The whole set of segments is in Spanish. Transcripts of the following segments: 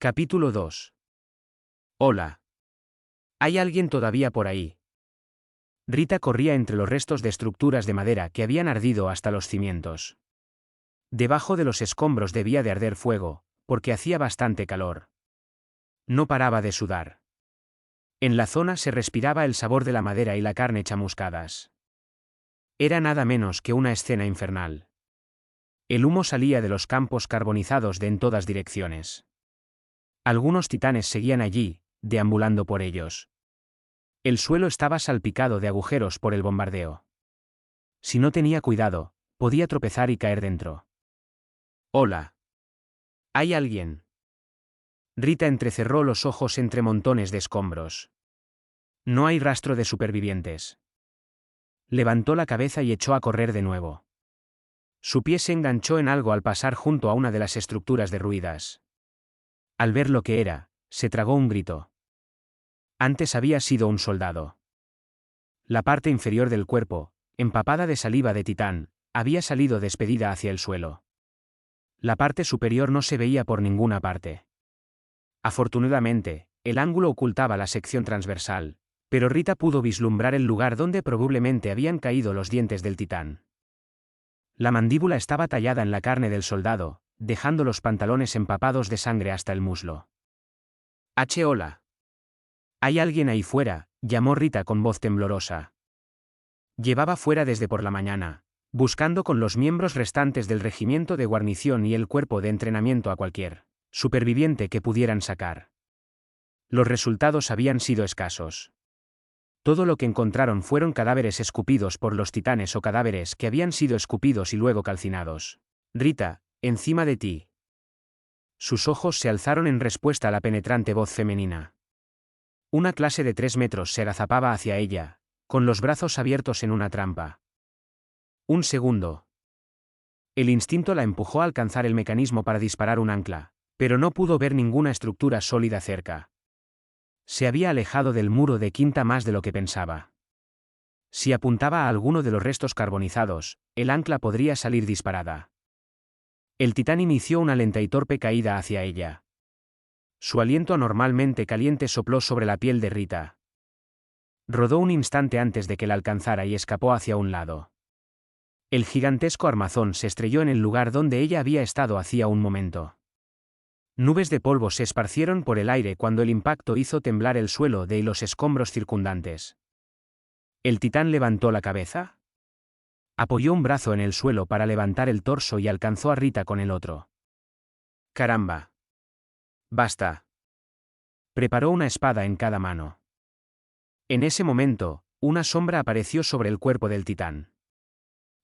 Capítulo 2. Hola. ¿Hay alguien todavía por ahí? Rita corría entre los restos de estructuras de madera que habían ardido hasta los cimientos. Debajo de los escombros debía de arder fuego, porque hacía bastante calor. No paraba de sudar. En la zona se respiraba el sabor de la madera y la carne chamuscadas. Era nada menos que una escena infernal. El humo salía de los campos carbonizados de en todas direcciones. Algunos titanes seguían allí, deambulando por ellos. El suelo estaba salpicado de agujeros por el bombardeo. Si no tenía cuidado, podía tropezar y caer dentro. Hola. ¿Hay alguien? Rita entrecerró los ojos entre montones de escombros. No hay rastro de supervivientes. Levantó la cabeza y echó a correr de nuevo. Su pie se enganchó en algo al pasar junto a una de las estructuras derruidas. Al ver lo que era, se tragó un grito. Antes había sido un soldado. La parte inferior del cuerpo, empapada de saliva de titán, había salido despedida hacia el suelo. La parte superior no se veía por ninguna parte. Afortunadamente, el ángulo ocultaba la sección transversal, pero Rita pudo vislumbrar el lugar donde probablemente habían caído los dientes del titán. La mandíbula estaba tallada en la carne del soldado, dejando los pantalones empapados de sangre hasta el muslo. Hola. ¿Hay alguien ahí fuera?, llamó Rita con voz temblorosa. Llevaba fuera desde por la mañana, buscando con los miembros restantes del regimiento de guarnición y el cuerpo de entrenamiento a cualquier superviviente que pudieran sacar. Los resultados habían sido escasos. Todo lo que encontraron fueron cadáveres escupidos por los titanes o cadáveres que habían sido escupidos y luego calcinados. Rita, encima de ti. Sus ojos se alzaron en respuesta a la penetrante voz femenina. Una clase de 3 metros se agazapaba hacia ella, con los brazos abiertos en una trampa. Un segundo. El instinto la empujó a alcanzar el mecanismo para disparar un ancla, pero no pudo ver ninguna estructura sólida cerca. Se había alejado del muro de quinta más de lo que pensaba. Si apuntaba a alguno de los restos carbonizados, el ancla podría salir disparada. El titán inició una lenta y torpe caída hacia ella. Su aliento anormalmente caliente sopló sobre la piel de Rita. Rodó un instante antes de que la alcanzara y escapó hacia un lado. El gigantesco armazón se estrelló en el lugar donde ella había estado hacía un momento. Nubes de polvo se esparcieron por el aire cuando el impacto hizo temblar el suelo y los escombros circundantes. ¿El titán levantó la cabeza? Apoyó un brazo en el suelo para levantar el torso y alcanzó a Rita con el otro. ¡Caramba! ¡Basta! Preparó una espada en cada mano. En ese momento, una sombra apareció sobre el cuerpo del titán.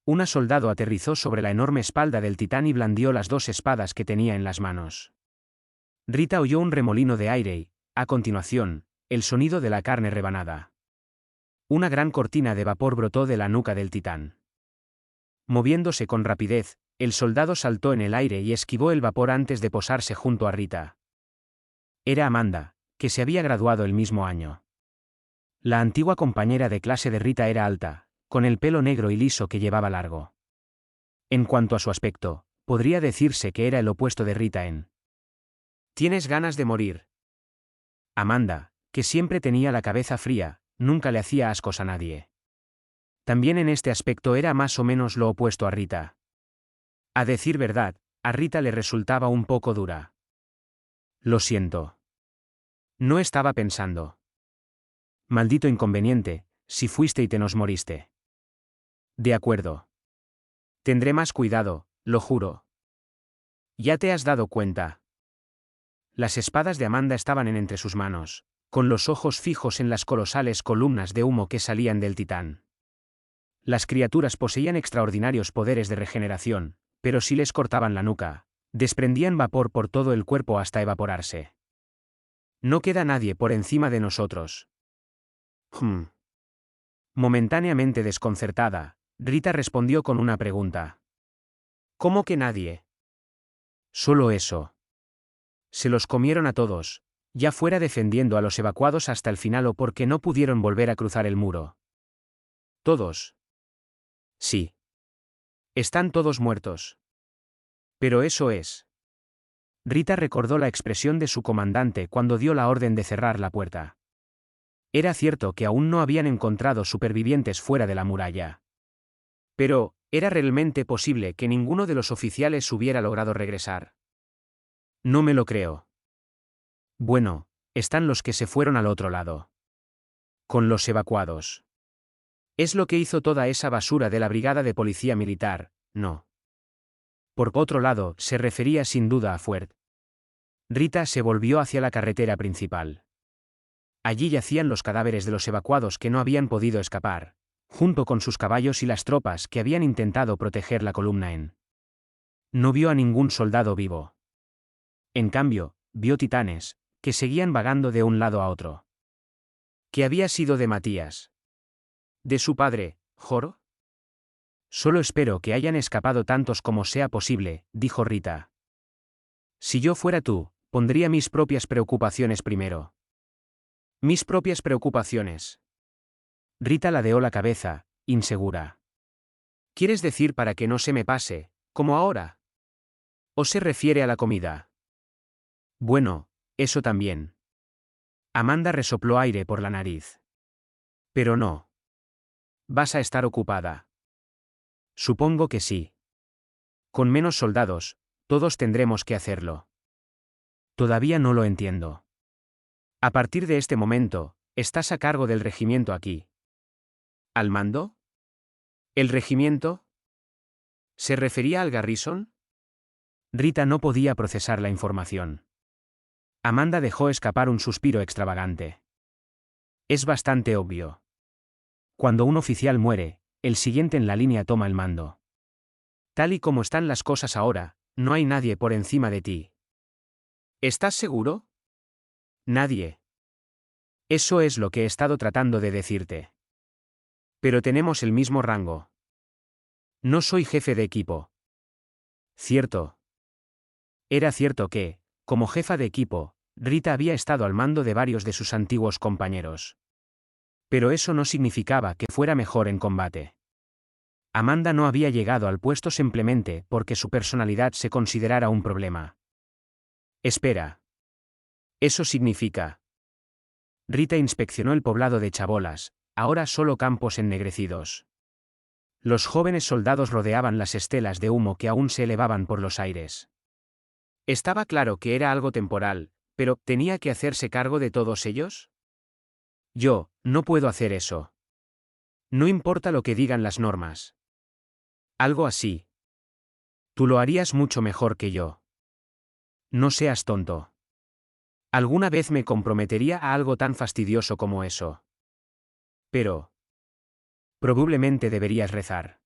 Un soldado aterrizó sobre la enorme espalda del titán y blandió las 2 espadas que tenía en las manos. Rita oyó un remolino de aire y, a continuación, el sonido de la carne rebanada. Una gran cortina de vapor brotó de la nuca del titán. Moviéndose con rapidez, el soldado saltó en el aire y esquivó el vapor antes de posarse junto a Rita. Era Amanda, que se había graduado el mismo año. La antigua compañera de clase de Rita era alta, con el pelo negro y liso que llevaba largo. En cuanto a su aspecto, podría decirse que era el opuesto de Rita en ¿Tienes ganas de morir? Amanda, que siempre tenía la cabeza fría, nunca le hacía ascos a nadie. También en este aspecto era más o menos lo opuesto a Rita. A decir verdad, a Rita le resultaba un poco dura. Lo siento. No estaba pensando. Maldito inconveniente, si fuiste y te nos moriste. De acuerdo. Tendré más cuidado, lo juro. ¿Ya te has dado cuenta? Las espadas de Amanda estaban entre sus manos, con los ojos fijos en las colosales columnas de humo que salían del titán. Las criaturas poseían extraordinarios poderes de regeneración, pero si les cortaban la nuca, desprendían vapor por todo el cuerpo hasta evaporarse. No queda nadie por encima de nosotros. Momentáneamente desconcertada, Rita respondió con una pregunta. ¿Cómo que nadie? Solo eso. Se los comieron a todos, ya fuera defendiendo a los evacuados hasta el final o porque no pudieron volver a cruzar el muro. ¿Todos? Sí. Están todos muertos. Pero eso es. Rita recordó la expresión de su comandante cuando dio la orden de cerrar la puerta. Era cierto que aún no habían encontrado supervivientes fuera de la muralla. Pero, ¿era realmente posible que ninguno de los oficiales hubiera logrado regresar? No me lo creo. Bueno, están los que se fueron al otro lado. Con los evacuados. Es lo que hizo toda esa basura de la brigada de policía militar, ¿no? Por otro lado, se refería sin duda a Fuert. Rita se volvió hacia la carretera principal. Allí yacían los cadáveres de los evacuados que no habían podido escapar, junto con sus caballos y las tropas que habían intentado proteger la columna en. No vio a ningún soldado vivo. En cambio, vio titanes, que seguían vagando de un lado a otro. ¿Qué había sido de Matías? ¿De su padre, Joro? Solo espero que hayan escapado tantos como sea posible, dijo Rita. Si yo fuera tú, pondría mis propias preocupaciones primero. Mis propias preocupaciones. Rita ladeó la cabeza, insegura. ¿Quieres decir para que no se me pase, como ahora? ¿O se refiere a la comida? Bueno, eso también. Amanda resopló aire por la nariz. Pero no. Vas a estar ocupada. Supongo que sí. Con menos soldados, todos tendremos que hacerlo. Todavía no lo entiendo. A partir de este momento, estás a cargo del regimiento aquí. ¿Al mando? ¿El regimiento? ¿Se refería al Garrison? Rita no podía procesar la información. Amanda dejó escapar un suspiro extravagante. Es bastante obvio. Cuando un oficial muere, el siguiente en la línea toma el mando. Tal y como están las cosas ahora, no hay nadie por encima de ti. ¿Estás seguro? Nadie. Eso es lo que he estado tratando de decirte. Pero tenemos el mismo rango. No soy jefe de equipo. Cierto. Era cierto que, como jefa de equipo, Rita había estado al mando de varios de sus antiguos compañeros. Pero eso no significaba que fuera mejor en combate. Amanda no había llegado al puesto simplemente porque su personalidad se considerara un problema. Espera. Eso significa. Rita inspeccionó el poblado de chabolas, ahora solo campos ennegrecidos. Los jóvenes soldados rodeaban las estelas de humo que aún se elevaban por los aires. Estaba claro que era algo temporal, pero ¿tenía que hacerse cargo de todos ellos? Yo, no puedo hacer eso. No importa lo que digan las normas. Algo así. Tú lo harías mucho mejor que yo. No seas tonto. ¿Alguna vez me comprometería a algo tan fastidioso como eso? Pero. Probablemente deberías rezar.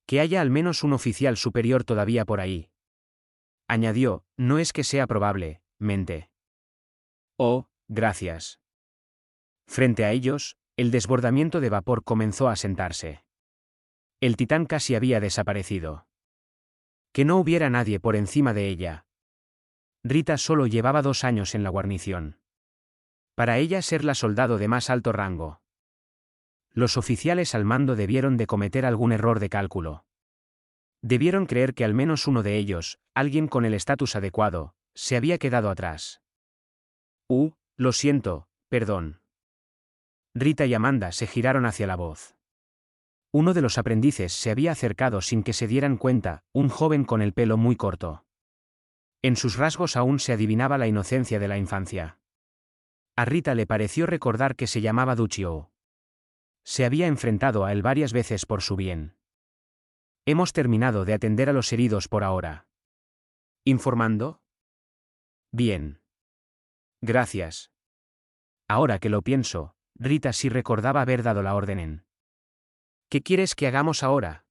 Que haya al menos un oficial superior todavía por ahí. Añadió, no es que sea probable, mente. Oh, gracias. Frente a ellos, el desbordamiento de vapor comenzó a sentarse. El titán casi había desaparecido. Que no hubiera nadie por encima de ella. Rita solo llevaba 2 años en la guarnición. Para ella ser la soldado de más alto rango. Los oficiales al mando debieron de cometer algún error de cálculo. Debieron creer que al menos uno de ellos, alguien con el estatus adecuado, se había quedado atrás. Lo siento, perdón. Rita y Amanda se giraron hacia la voz. Uno de los aprendices se había acercado sin que se dieran cuenta, un joven con el pelo muy corto. En sus rasgos aún se adivinaba la inocencia de la infancia. A Rita le pareció recordar que se llamaba Duccio. Se había enfrentado a él varias veces por su bien. Hemos terminado de atender a los heridos por ahora. ¿Informando? Bien. Gracias. Ahora que lo pienso, Rita sí recordaba haber dado la orden en. ¿Qué quieres que hagamos ahora?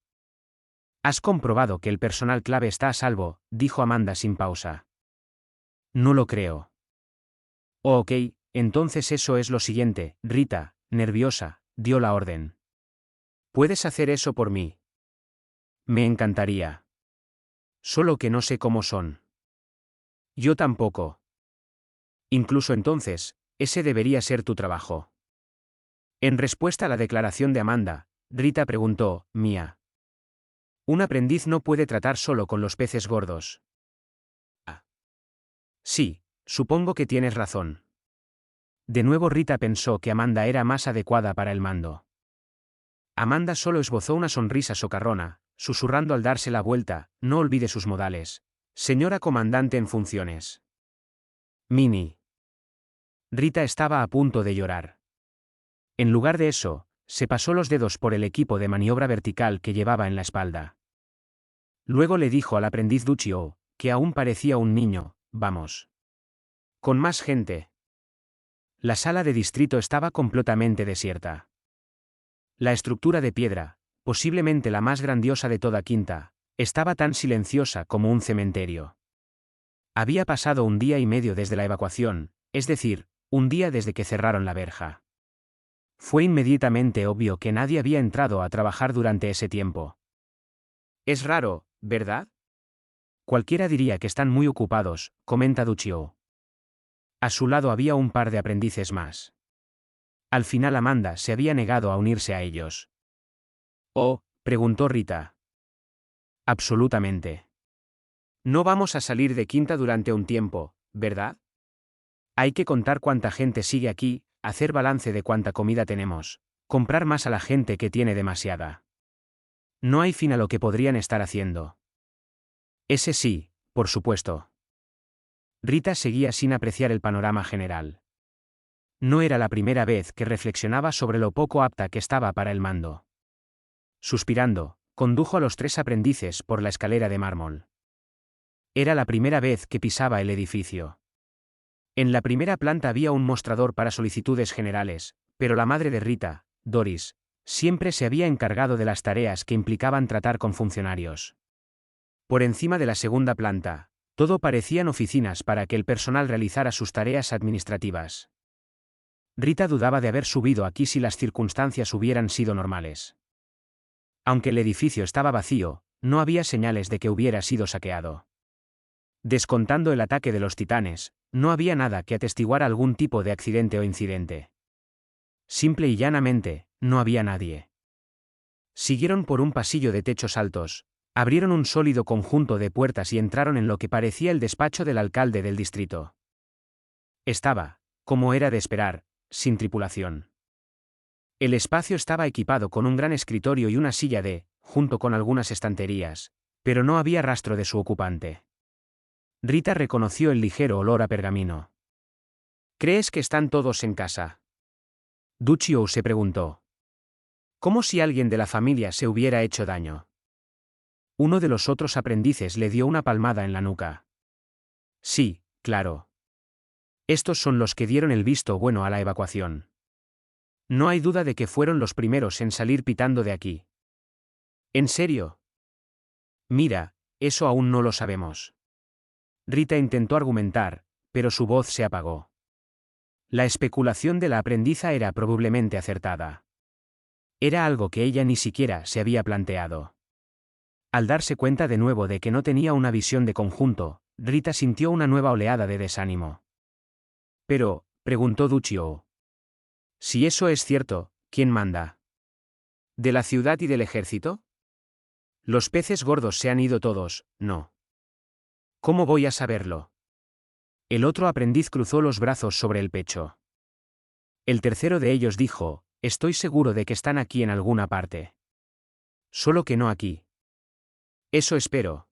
Has comprobado que el personal clave está a salvo, dijo Amanda sin pausa. No lo creo. Ok, entonces eso es lo siguiente, Rita, nerviosa, dio la orden. ¿Puedes hacer eso por mí? Me encantaría. Solo que no sé cómo son. Yo tampoco. Incluso entonces, ese debería ser tu trabajo. En respuesta a la declaración de Amanda, Rita preguntó, Mía. Un aprendiz no puede tratar solo con los peces gordos. Sí, supongo que tienes razón. De nuevo Rita pensó que Amanda era más adecuada para el mando. Amanda solo esbozó una sonrisa socarrona, susurrando al darse la vuelta, no olvide sus modales. Señora comandante en funciones. Minnie. Rita estaba a punto de llorar. En lugar de eso, se pasó los dedos por el equipo de maniobra vertical que llevaba en la espalda. Luego le dijo al aprendiz Duccio, que aún parecía un niño, vamos. Con más gente. La sala de distrito estaba completamente desierta. La estructura de piedra, posiblemente la más grandiosa de toda Quinta, estaba tan silenciosa como un cementerio. Había pasado un día y medio desde la evacuación, es decir, un día desde que cerraron la verja. Fue inmediatamente obvio que nadie había entrado a trabajar durante ese tiempo. Es raro, ¿verdad? Cualquiera diría que están muy ocupados, comenta Duccio. A su lado había un par de aprendices más. Al final Amanda se había negado a unirse a ellos. «Oh», preguntó Rita. Absolutamente. No vamos a salir de Quinta durante un tiempo, ¿verdad? Hay que contar cuánta gente sigue aquí, hacer balance de cuánta comida tenemos, comprar más a la gente que tiene demasiada. No hay fin a lo que podrían estar haciendo. Ese sí, por supuesto. Rita seguía sin apreciar el panorama general. No era la primera vez que reflexionaba sobre lo poco apta que estaba para el mando. Suspirando, condujo a los 3 aprendices por la escalera de mármol. Era la primera vez que pisaba el edificio. En la primera planta había un mostrador para solicitudes generales, pero la madre de Rita, Doris, siempre se había encargado de las tareas que implicaban tratar con funcionarios. Por encima de la segunda planta, todo parecían oficinas para que el personal realizara sus tareas administrativas. Rita dudaba de haber subido aquí si las circunstancias hubieran sido normales. Aunque el edificio estaba vacío, no había señales de que hubiera sido saqueado. Descontando el ataque de los titanes, no había nada que atestiguara algún tipo de accidente o incidente. Simple y llanamente, no había nadie. Siguieron por un pasillo de techos altos, abrieron un sólido conjunto de puertas y entraron en lo que parecía el despacho del alcalde del distrito. Estaba, como era de esperar, sin tripulación. El espacio estaba equipado con un gran escritorio y una silla junto con algunas estanterías, pero no había rastro de su ocupante. Rita reconoció el ligero olor a pergamino. ¿Crees que están todos en casa? Duccio se preguntó. Como si alguien de la familia se hubiera hecho daño. Uno de los otros aprendices le dio una palmada en la nuca. Sí, claro. Estos son los que dieron el visto bueno a la evacuación. No hay duda de que fueron los primeros en salir pitando de aquí. ¿En serio? Mira, eso aún no lo sabemos. Rita intentó argumentar, pero su voz se apagó. La especulación de la aprendiza era probablemente acertada. Era algo que ella ni siquiera se había planteado. Al darse cuenta de nuevo de que no tenía una visión de conjunto, Rita sintió una nueva oleada de desánimo. Pero, preguntó Duccio. Si eso es cierto, ¿quién manda? ¿De la ciudad y del ejército? Los peces gordos se han ido todos, ¿no? ¿Cómo voy a saberlo? El otro aprendiz cruzó los brazos sobre el pecho. El tercero de ellos dijo, estoy seguro de que están aquí en alguna parte. Solo que no aquí. Eso espero.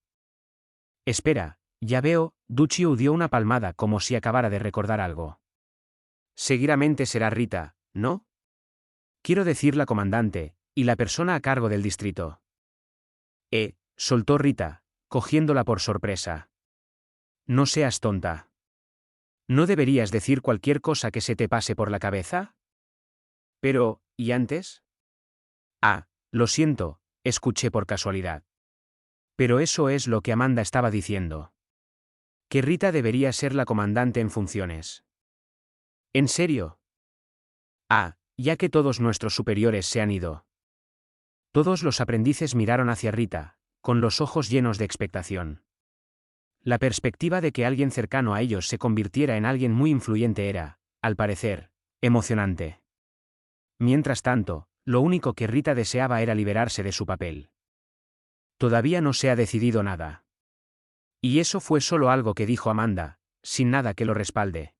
Espera, ya veo, Duccio dio una palmada como si acabara de recordar algo. Seguramente será Rita, ¿no? Quiero decir la comandante, y la persona a cargo del distrito. Soltó Rita, cogiéndola por sorpresa. No seas tonta. ¿No deberías decir cualquier cosa que se te pase por la cabeza? Pero, ¿y antes? Ah, lo siento, escuché por casualidad. Pero eso es lo que Amanda estaba diciendo. Que Rita debería ser la comandante en funciones. ¿En serio? Ah, ya que todos nuestros superiores se han ido. Todos los aprendices miraron hacia Rita, con los ojos llenos de expectación. La perspectiva de que alguien cercano a ellos se convirtiera en alguien muy influyente era, al parecer, emocionante. Mientras tanto, lo único que Rita deseaba era liberarse de su papel. Todavía no se ha decidido nada. Y eso fue solo algo que dijo Amanda, sin nada que lo respalde.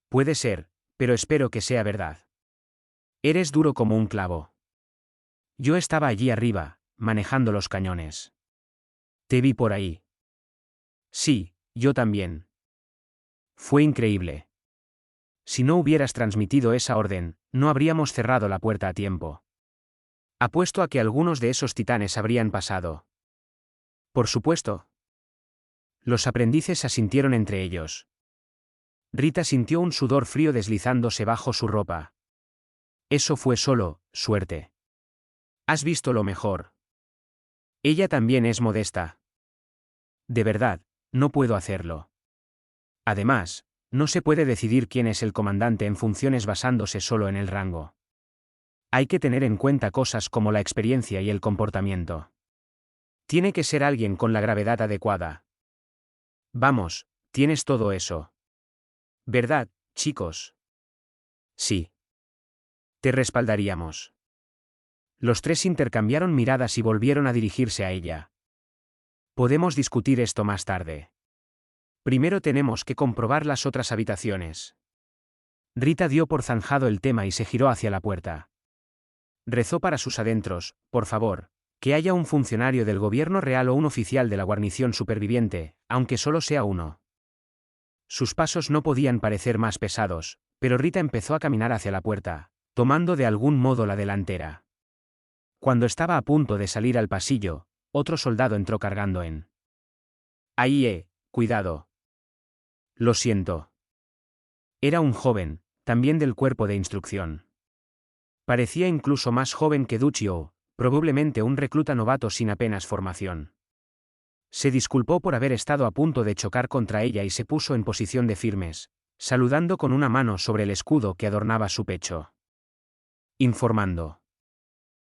Puede ser, pero espero que sea verdad. Eres duro como un clavo. Yo estaba allí arriba, manejando los cañones. Te vi por ahí. Sí, yo también. Fue increíble. Si no hubieras transmitido esa orden, no habríamos cerrado la puerta a tiempo. Apuesto a que algunos de esos titanes habrían pasado. Por supuesto. Los aprendices asintieron entre ellos. Rita sintió un sudor frío deslizándose bajo su ropa. Eso fue solo suerte. Has visto lo mejor. Ella también es modesta. De verdad, no puedo hacerlo. Además, no se puede decidir quién es el comandante en funciones basándose solo en el rango. Hay que tener en cuenta cosas como la experiencia y el comportamiento. Tiene que ser alguien con la gravedad adecuada. Vamos, tienes todo eso. ¿Verdad, chicos? Sí. Te respaldaríamos. Los tres intercambiaron miradas y volvieron a dirigirse a ella. Podemos discutir esto más tarde. Primero tenemos que comprobar las otras habitaciones. Rita dio por zanjado el tema y se giró hacia la puerta. Rezó para sus adentros, por favor, que haya un funcionario del gobierno real o un oficial de la guarnición superviviente, aunque solo sea uno. Sus pasos no podían parecer más pesados, pero Rita empezó a caminar hacia la puerta, tomando de algún modo la delantera. Cuando estaba a punto de salir al pasillo, otro soldado entró cargando en. Ahí, cuidado. Lo siento. Era un joven, también del cuerpo de instrucción. Parecía incluso más joven que Duccio, probablemente un recluta novato sin apenas formación. Se disculpó por haber estado a punto de chocar contra ella y se puso en posición de firmes, saludando con una mano sobre el escudo que adornaba su pecho. Informando.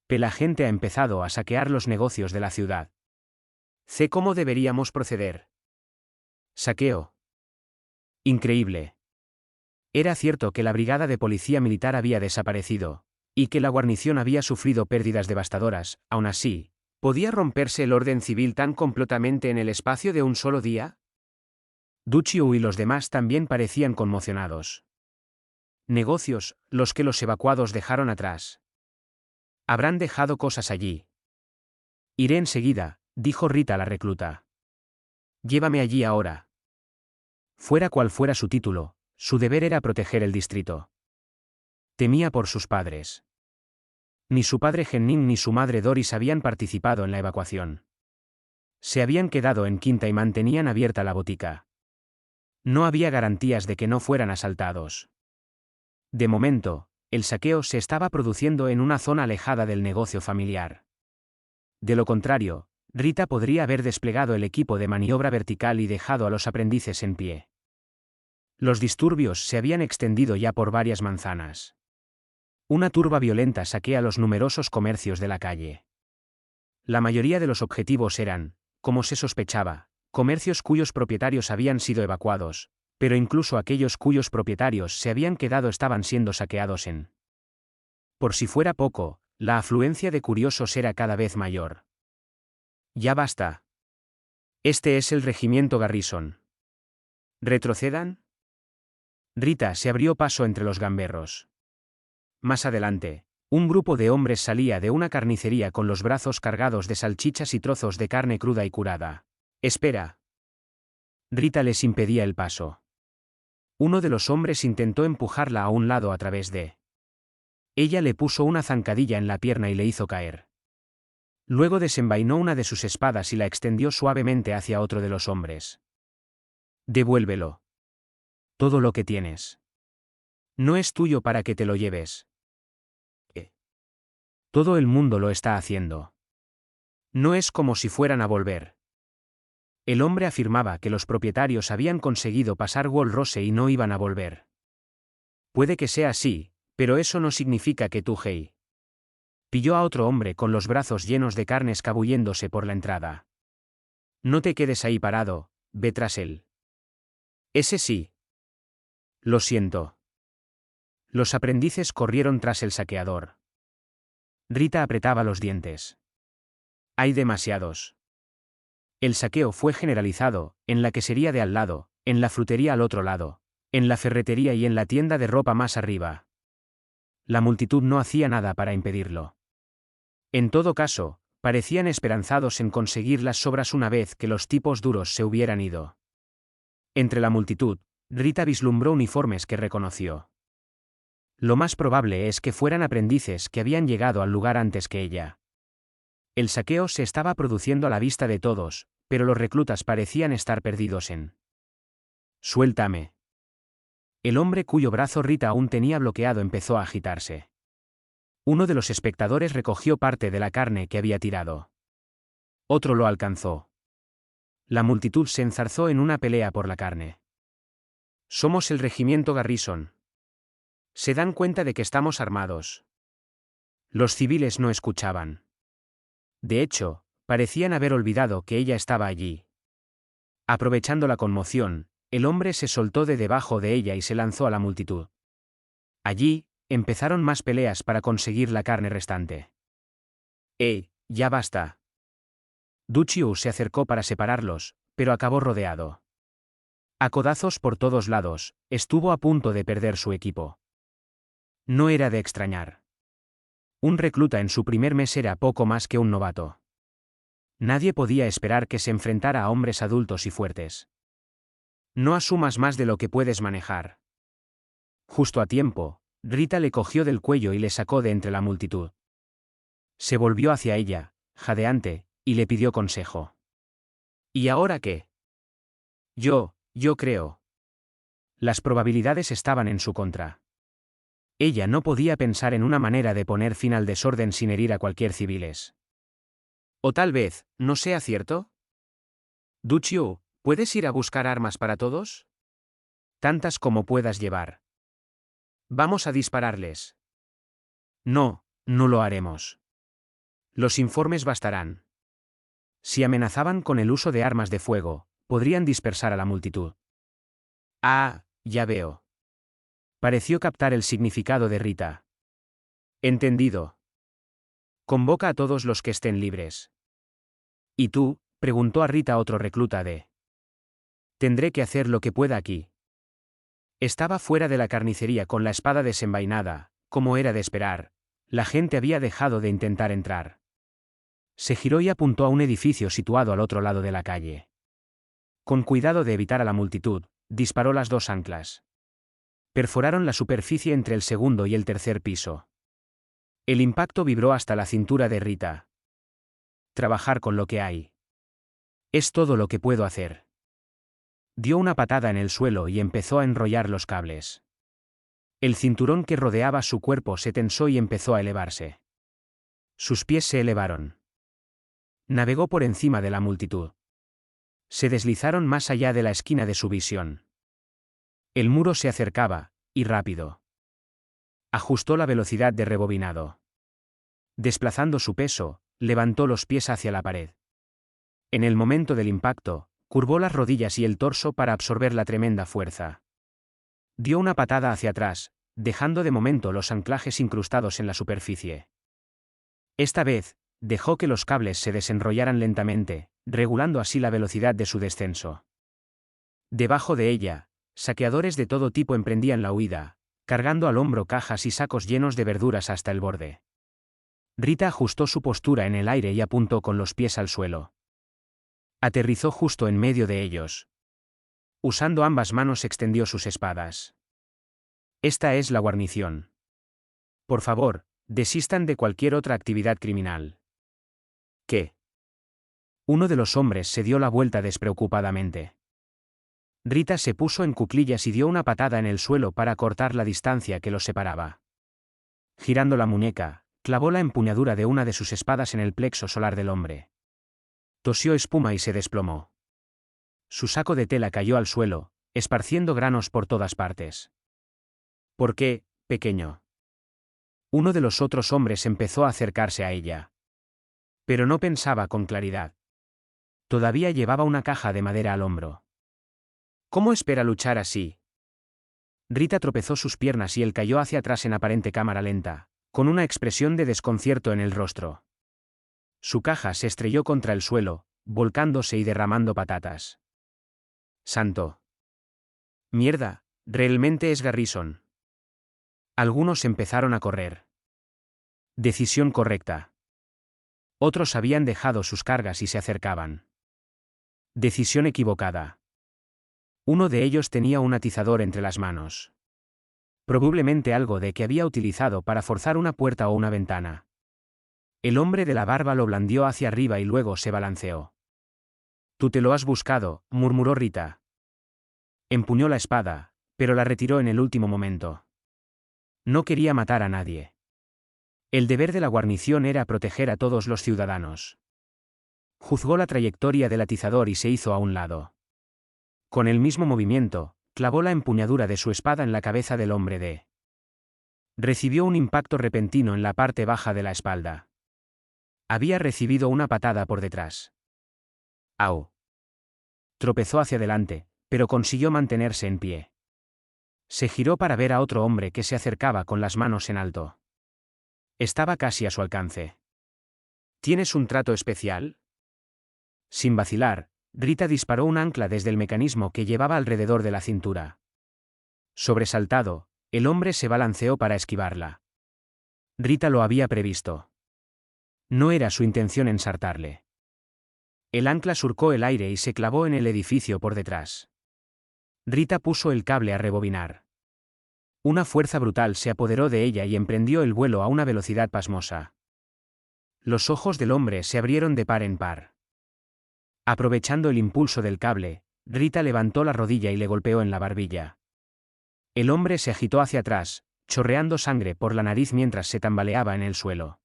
La gente ha empezado a saquear los negocios de la ciudad. Sé cómo deberíamos proceder. Saqueo. Increíble. Era cierto que la brigada de policía militar había desaparecido, y que la guarnición había sufrido pérdidas devastadoras. Aún así, ¿podía romperse el orden civil tan completamente en el espacio de un solo día? Duccio y los demás también parecían conmocionados. Negocios, los que los evacuados dejaron atrás. Habrán dejado cosas allí. Iré enseguida, dijo Rita a la recluta. Llévame allí ahora. Fuera cual fuera su título, su deber era proteger el distrito. Temía por sus padres. Ni su padre Henning ni su madre Doris habían participado en la evacuación. Se habían quedado en Quinta y mantenían abierta la botica. No había garantías de que no fueran asaltados. De momento, el saqueo se estaba produciendo en una zona alejada del negocio familiar. De lo contrario, Rita podría haber desplegado el equipo de maniobra vertical y dejado a los aprendices en pie. Los disturbios se habían extendido ya por varias manzanas. Una turba violenta saquea los numerosos comercios de la calle. La mayoría de los objetivos eran, como se sospechaba, comercios cuyos propietarios habían sido evacuados, pero incluso aquellos cuyos propietarios se habían quedado estaban siendo saqueados en. Por si fuera poco, la afluencia de curiosos era cada vez mayor. Ya basta. Este es el regimiento Garrison. ¿Retrocedan? Rita se abrió paso entre los gamberros. Más adelante, un grupo de hombres salía de una carnicería con los brazos cargados de salchichas y trozos de carne cruda y curada. Espera. Rita les impedía el paso. Uno de los hombres intentó empujarla a un lado a través de. Ella le puso una zancadilla en la pierna y le hizo caer. Luego desenvainó una de sus espadas y la extendió suavemente hacia otro de los hombres. Devuélvelo. Todo lo que tienes. No es tuyo para que te lo lleves. Todo el mundo lo está haciendo. No es como si fueran a volver. El hombre afirmaba que los propietarios habían conseguido pasar Wall Rose y no iban a volver. Puede que sea así, pero eso no significa que tú, Hey. Pilló a otro hombre con los brazos llenos de carne escabulléndose por la entrada. No te quedes ahí parado, ve tras él. Ese sí. Lo siento. Los aprendices corrieron tras el saqueador. Rita apretaba los dientes. Hay demasiados. El saqueo fue generalizado, en la quesería de al lado, en la frutería al otro lado, en la ferretería y en la tienda de ropa más arriba. La multitud no hacía nada para impedirlo. En todo caso, parecían esperanzados en conseguir las sobras una vez que los tipos duros se hubieran ido. Entre la multitud, Rita vislumbró uniformes que reconoció. Lo más probable es que fueran aprendices que habían llegado al lugar antes que ella. El saqueo se estaba produciendo a la vista de todos, pero los reclutas parecían estar perdidos en. «Suéltame». El hombre cuyo brazo Rita aún tenía bloqueado empezó a agitarse. Uno de los espectadores recogió parte de la carne que había tirado. Otro lo alcanzó. La multitud se enzarzó en una pelea por la carne. «Somos el regimiento Garrison. ¿Se dan cuenta de que estamos armados?» Los civiles no escuchaban. De hecho, parecían haber olvidado que ella estaba allí. Aprovechando la conmoción, el hombre se soltó de debajo de ella y se lanzó a la multitud. Allí, empezaron más peleas para conseguir la carne restante. Ya basta. Duchiu se acercó para separarlos, pero acabó rodeado. A codazos por todos lados, estuvo a punto de perder su equipo. No era de extrañar. Un recluta en su primer mes era poco más que un novato. Nadie podía esperar que se enfrentara a hombres adultos y fuertes. No asumas más de lo que puedes manejar. Justo a tiempo, Rita le cogió del cuello y le sacó de entre la multitud. Se volvió hacia ella, jadeante, y le pidió consejo. ¿Y ahora qué? Yo creo. Las probabilidades estaban en su contra. Ella no podía pensar en una manera de poner fin al desorden sin herir a cualquier civiles. O tal vez, ¿no sea cierto? Duchiu, ¿puedes ir a buscar armas para todos? Tantas como puedas llevar. Vamos a dispararles. No lo haremos. Los informes bastarán. Si amenazaban con el uso de armas de fuego, podrían dispersar a la multitud. Ah, ya veo. Pareció captar el significado de Rita. Entendido. Convoca a todos los que estén libres. ¿Y tú?, preguntó a Rita otro recluta de. Tendré que hacer lo que pueda aquí. Estaba fuera de la carnicería con la espada desenvainada, como era de esperar. La gente había dejado de intentar entrar. Se giró y apuntó a un edificio situado al otro lado de la calle. Con cuidado de evitar a la multitud, disparó las dos anclas. Perforaron la superficie entre el segundo y el tercer piso. El impacto vibró hasta la cintura de Rita. Trabajar con lo que hay. Es todo lo que puedo hacer. Dio una patada en el suelo y empezó a enrollar los cables. El cinturón que rodeaba su cuerpo se tensó y empezó a elevarse. Sus pies se elevaron. Navegó por encima de la multitud. Se deslizaron más allá de la esquina de su visión. El muro se acercaba, y rápido. Ajustó la velocidad de rebobinado. Desplazando su peso, levantó los pies hacia la pared. En el momento del impacto, curvó las rodillas y el torso para absorber la tremenda fuerza. Dio una patada hacia atrás, dejando de momento los anclajes incrustados en la superficie. Esta vez, dejó que los cables se desenrollaran lentamente, regulando así la velocidad de su descenso. Debajo de ella, saqueadores de todo tipo emprendían la huida, cargando al hombro cajas y sacos llenos de verduras hasta el borde. Rita ajustó su postura en el aire y apuntó con los pies al suelo. Aterrizó justo en medio de ellos. Usando ambas manos extendió sus espadas. Esta es la guarnición. Por favor, desistan de cualquier otra actividad criminal. ¿Qué? Uno de los hombres se dio la vuelta despreocupadamente. Rita se puso en cuclillas y dio una patada en el suelo para cortar la distancia que los separaba. Girando la muñeca, clavó la empuñadura de una de sus espadas en el plexo solar del hombre. Tosió espuma y se desplomó. Su saco de tela cayó al suelo, esparciendo granos por todas partes. ¿Por qué, pequeño? Uno de los otros hombres empezó a acercarse a ella. Pero no pensaba con claridad. Todavía llevaba una caja de madera al hombro. ¿Cómo espera luchar así? Rita tropezó sus piernas y él cayó hacia atrás en aparente cámara lenta, con una expresión de desconcierto en el rostro. Su caja se estrelló contra el suelo, volcándose y derramando patatas. ¡Santo! Mierda, realmente es Garrison. Algunos empezaron a correr. Decisión correcta. Otros habían dejado sus cargas y se acercaban. Decisión equivocada. Uno de ellos tenía un atizador entre las manos. Probablemente algo de que había utilizado para forzar una puerta o una ventana. El hombre de la barba lo blandió hacia arriba y luego se balanceó. «Tú te lo has buscado», murmuró Rita. Empuñó la espada, pero la retiró en el último momento. No quería matar a nadie. El deber de la guarnición era proteger a todos los ciudadanos. Juzgó la trayectoria del atizador y se hizo a un lado. Con el mismo movimiento, clavó la empuñadura de su espada en la cabeza del hombre de. Recibió un impacto repentino en la parte baja de la espalda. Había recibido una patada por detrás. ¡Au! Tropezó hacia adelante, pero consiguió mantenerse en pie. Se giró para ver a otro hombre que se acercaba con las manos en alto. Estaba casi a su alcance. ¿Tienes un trato especial? Sin vacilar, Rita disparó un ancla desde el mecanismo que llevaba alrededor de la cintura. Sobresaltado, el hombre se balanceó para esquivarla. Rita lo había previsto. No era su intención ensartarle. El ancla surcó el aire y se clavó en el edificio por detrás. Rita puso el cable a rebobinar. Una fuerza brutal se apoderó de ella y emprendió el vuelo a una velocidad pasmosa. Los ojos del hombre se abrieron de par en par. Aprovechando el impulso del cable, Rita levantó la rodilla y le golpeó en la barbilla. El hombre se agitó hacia atrás, chorreando sangre por la nariz mientras se tambaleaba en el suelo.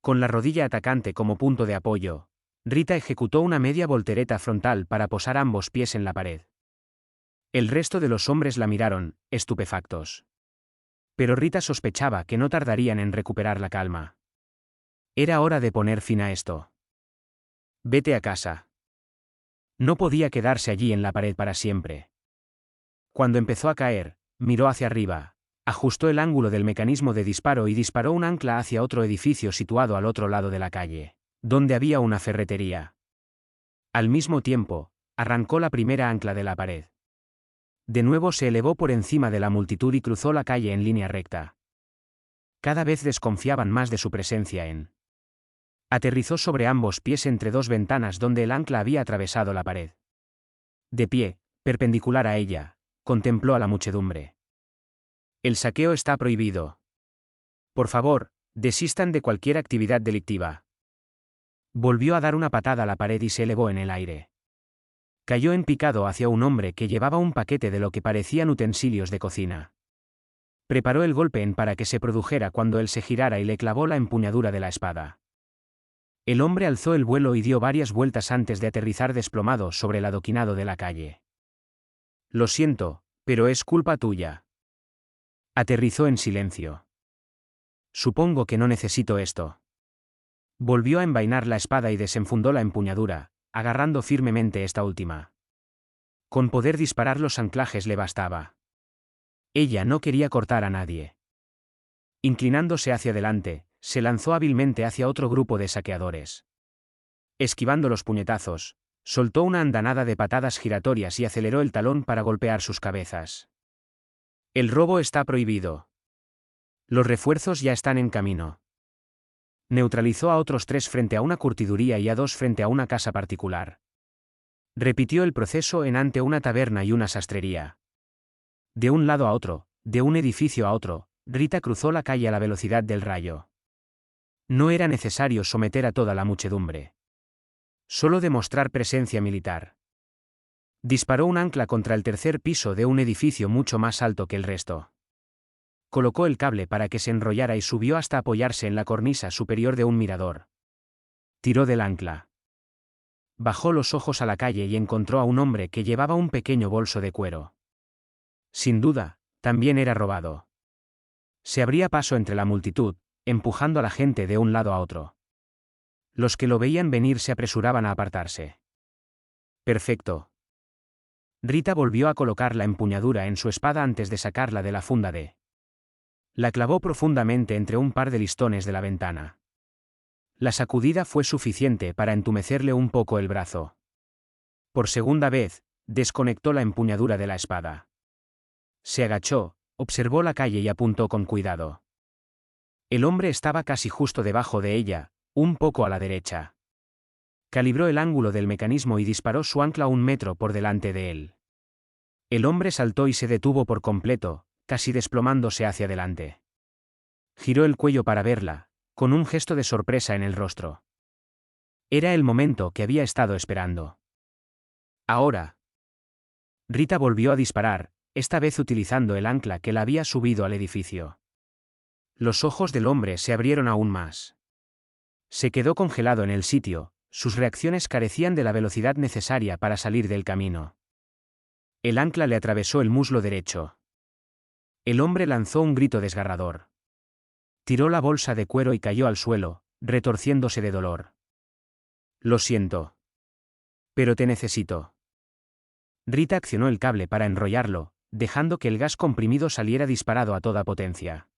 Con la rodilla atacante como punto de apoyo, Rita ejecutó una media voltereta frontal para posar ambos pies en la pared. El resto de los hombres la miraron, estupefactos. Pero Rita sospechaba que no tardarían en recuperar la calma. Era hora de poner fin a esto. Vete a casa. No podía quedarse allí en la pared para siempre. Cuando empezó a caer, miró hacia arriba, ajustó el ángulo del mecanismo de disparo y disparó un ancla hacia otro edificio situado al otro lado de la calle, donde había una ferretería. Al mismo tiempo, arrancó la primera ancla de la pared. De nuevo se elevó por encima de la multitud y cruzó la calle en línea recta. Cada vez desconfiaban más de su presencia en. Aterrizó sobre ambos pies entre dos ventanas donde el ancla había atravesado la pared. De pie, perpendicular a ella, contempló a la muchedumbre. El saqueo está prohibido. Por favor, desistan de cualquier actividad delictiva. Volvió a dar una patada a la pared y se elevó en el aire. Cayó en picado hacia un hombre que llevaba un paquete de lo que parecían utensilios de cocina. Preparó el golpe para que se produjera cuando él se girara y le clavó la empuñadura de la espada. El hombre alzó el vuelo y dio varias vueltas antes de aterrizar desplomado sobre el adoquinado de la calle. Lo siento, pero es culpa tuya. Aterrizó en silencio. Supongo que no necesito esto. Volvió a envainar la espada y desenfundó la empuñadura, agarrando firmemente esta última. Con poder disparar los anclajes le bastaba. Ella no quería cortar a nadie. Inclinándose hacia adelante, se lanzó hábilmente hacia otro grupo de saqueadores. Esquivando los puñetazos, soltó una andanada de patadas giratorias y aceleró el talón para golpear sus cabezas. El robo está prohibido. Los refuerzos ya están en camino. Neutralizó a otros 3 frente a una curtiduría y a 2 frente a una casa particular. Repitió el proceso ante una taberna y una sastrería. De un lado a otro, de un edificio a otro, Rita cruzó la calle a la velocidad del rayo. No era necesario someter a toda la muchedumbre. Solo demostrar presencia militar. Disparó un ancla contra el tercer piso de un edificio mucho más alto que el resto. Colocó el cable para que se enrollara y subió hasta apoyarse en la cornisa superior de un mirador. Tiró del ancla. Bajó los ojos a la calle y encontró a un hombre que llevaba un pequeño bolso de cuero. Sin duda, también era robado. Se abría paso entre la multitud, empujando a la gente de un lado a otro. Los que lo veían venir se apresuraban a apartarse. Perfecto. Rita volvió a colocar la empuñadura en su espada antes de sacarla de la funda de. La clavó profundamente entre un par de listones de la ventana. La sacudida fue suficiente para entumecerle un poco el brazo. Por segunda vez, desconectó la empuñadura de la espada. Se agachó, observó la calle y apuntó con cuidado. El hombre estaba casi justo debajo de ella, un poco a la derecha. Calibró el ángulo del mecanismo y disparó su ancla 1 metro por delante de él. El hombre saltó y se detuvo por completo, casi desplomándose hacia adelante. Giró el cuello para verla, con un gesto de sorpresa en el rostro. Era el momento que había estado esperando. Ahora. Rita volvió a disparar, esta vez utilizando el ancla que la había subido al edificio. Los ojos del hombre se abrieron aún más. Se quedó congelado en el sitio, sus reacciones carecían de la velocidad necesaria para salir del camino. El ancla le atravesó el muslo derecho. El hombre lanzó un grito desgarrador. Tiró la bolsa de cuero y cayó al suelo, retorciéndose de dolor. Lo siento. Pero te necesito. Rita accionó el cable para enrollarlo, dejando que el gas comprimido saliera disparado a toda potencia.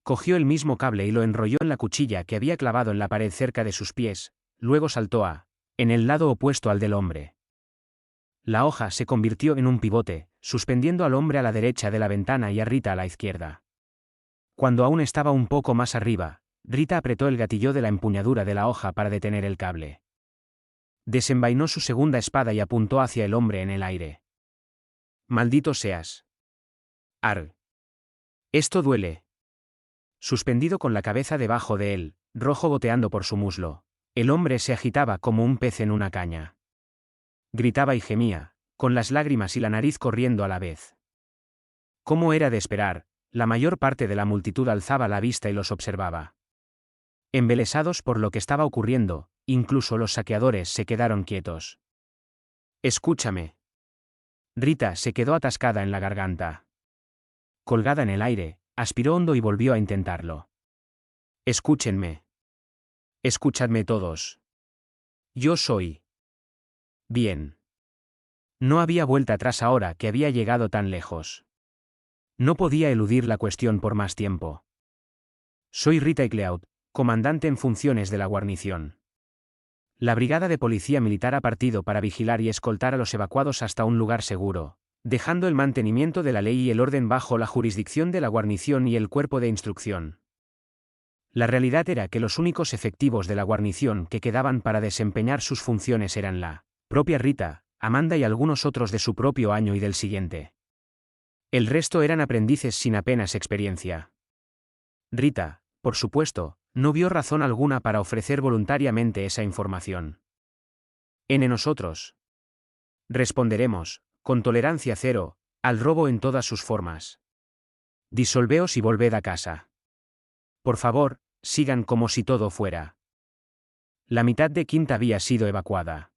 Cogió el mismo cable y lo enrolló en la cuchilla que había clavado en la pared cerca de sus pies, luego saltó en el lado opuesto al del hombre. La hoja se convirtió en un pivote, suspendiendo al hombre a la derecha de la ventana y a Rita a la izquierda. Cuando aún estaba un poco más arriba, Rita apretó el gatillo de la empuñadura de la hoja para detener el cable. Desenvainó su segunda espada y apuntó hacia el hombre en el aire. «Maldito seas. Arg. Esto duele». Suspendido con la cabeza debajo de él, rojo goteando por su muslo, el hombre se agitaba como un pez en una caña. Gritaba y gemía, con las lágrimas y la nariz corriendo a la vez. Como era de esperar, la mayor parte de la multitud alzaba la vista y los observaba. Embelesados por lo que estaba ocurriendo, incluso los saqueadores se quedaron quietos. «Escúchame». Rita se quedó atascada en la garganta. Colgada en el aire, aspiró hondo y volvió a intentarlo. «Escúchenme. Escuchadme todos. Yo soy». Bien. No había vuelta atrás ahora que había llegado tan lejos. No podía eludir la cuestión por más tiempo. Soy Rita Icleaud, comandante en funciones de la guarnición. La brigada de policía militar ha partido para vigilar y escoltar a los evacuados hasta un lugar seguro, dejando el mantenimiento de la ley y el orden bajo la jurisdicción de la guarnición y el cuerpo de instrucción. La realidad era que los únicos efectivos de la guarnición que quedaban para desempeñar sus funciones eran la propia Rita, Amanda y algunos otros de su propio año y del siguiente. El resto eran aprendices sin apenas experiencia. Rita, por supuesto, no vio razón alguna para ofrecer voluntariamente esa información. Nosotros responderemos, con tolerancia cero, al robo en todas sus formas. Disolveos y volved a casa. Por favor, sigan como si todo fuera. La mitad de Quinta había sido evacuada.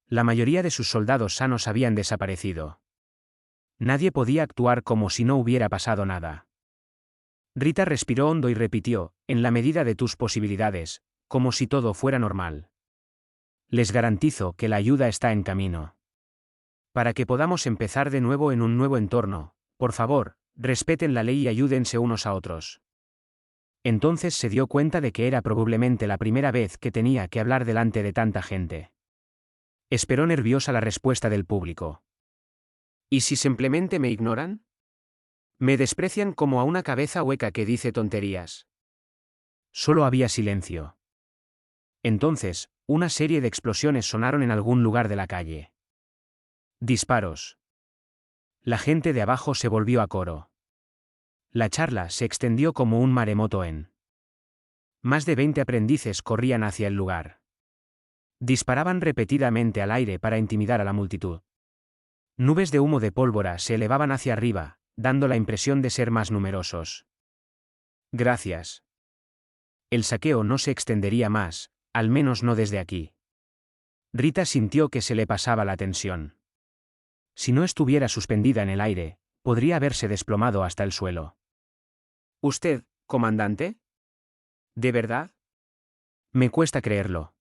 La mayoría de sus soldados sanos habían desaparecido. Nadie podía actuar como si no hubiera pasado nada. Rita respiró hondo y repitió, en la medida de tus posibilidades, como si todo fuera normal. Les garantizo que la ayuda está en camino. Para que podamos empezar de nuevo en un nuevo entorno, por favor, respeten la ley y ayúdense unos a otros. Entonces se dio cuenta de que era probablemente la primera vez que tenía que hablar delante de tanta gente. Esperó nerviosa la respuesta del público. ¿Y si simplemente me ignoran? Me desprecian como a una cabeza hueca que dice tonterías. Solo había silencio. Entonces, una serie de explosiones sonaron en algún lugar de la calle. Disparos. La gente de abajo se volvió a coro. La charla se extendió como un maremoto en. Más de 20 aprendices corrían hacia el lugar. Disparaban repetidamente al aire para intimidar a la multitud. Nubes de humo de pólvora se elevaban hacia arriba, dando la impresión de ser más numerosos. Gracias. El saqueo no se extendería más, al menos no desde aquí. Rita sintió que se le pasaba la tensión. Si no estuviera suspendida en el aire, podría haberse desplomado hasta el suelo. ¿Usted, comandante? ¿De verdad? Me cuesta creerlo.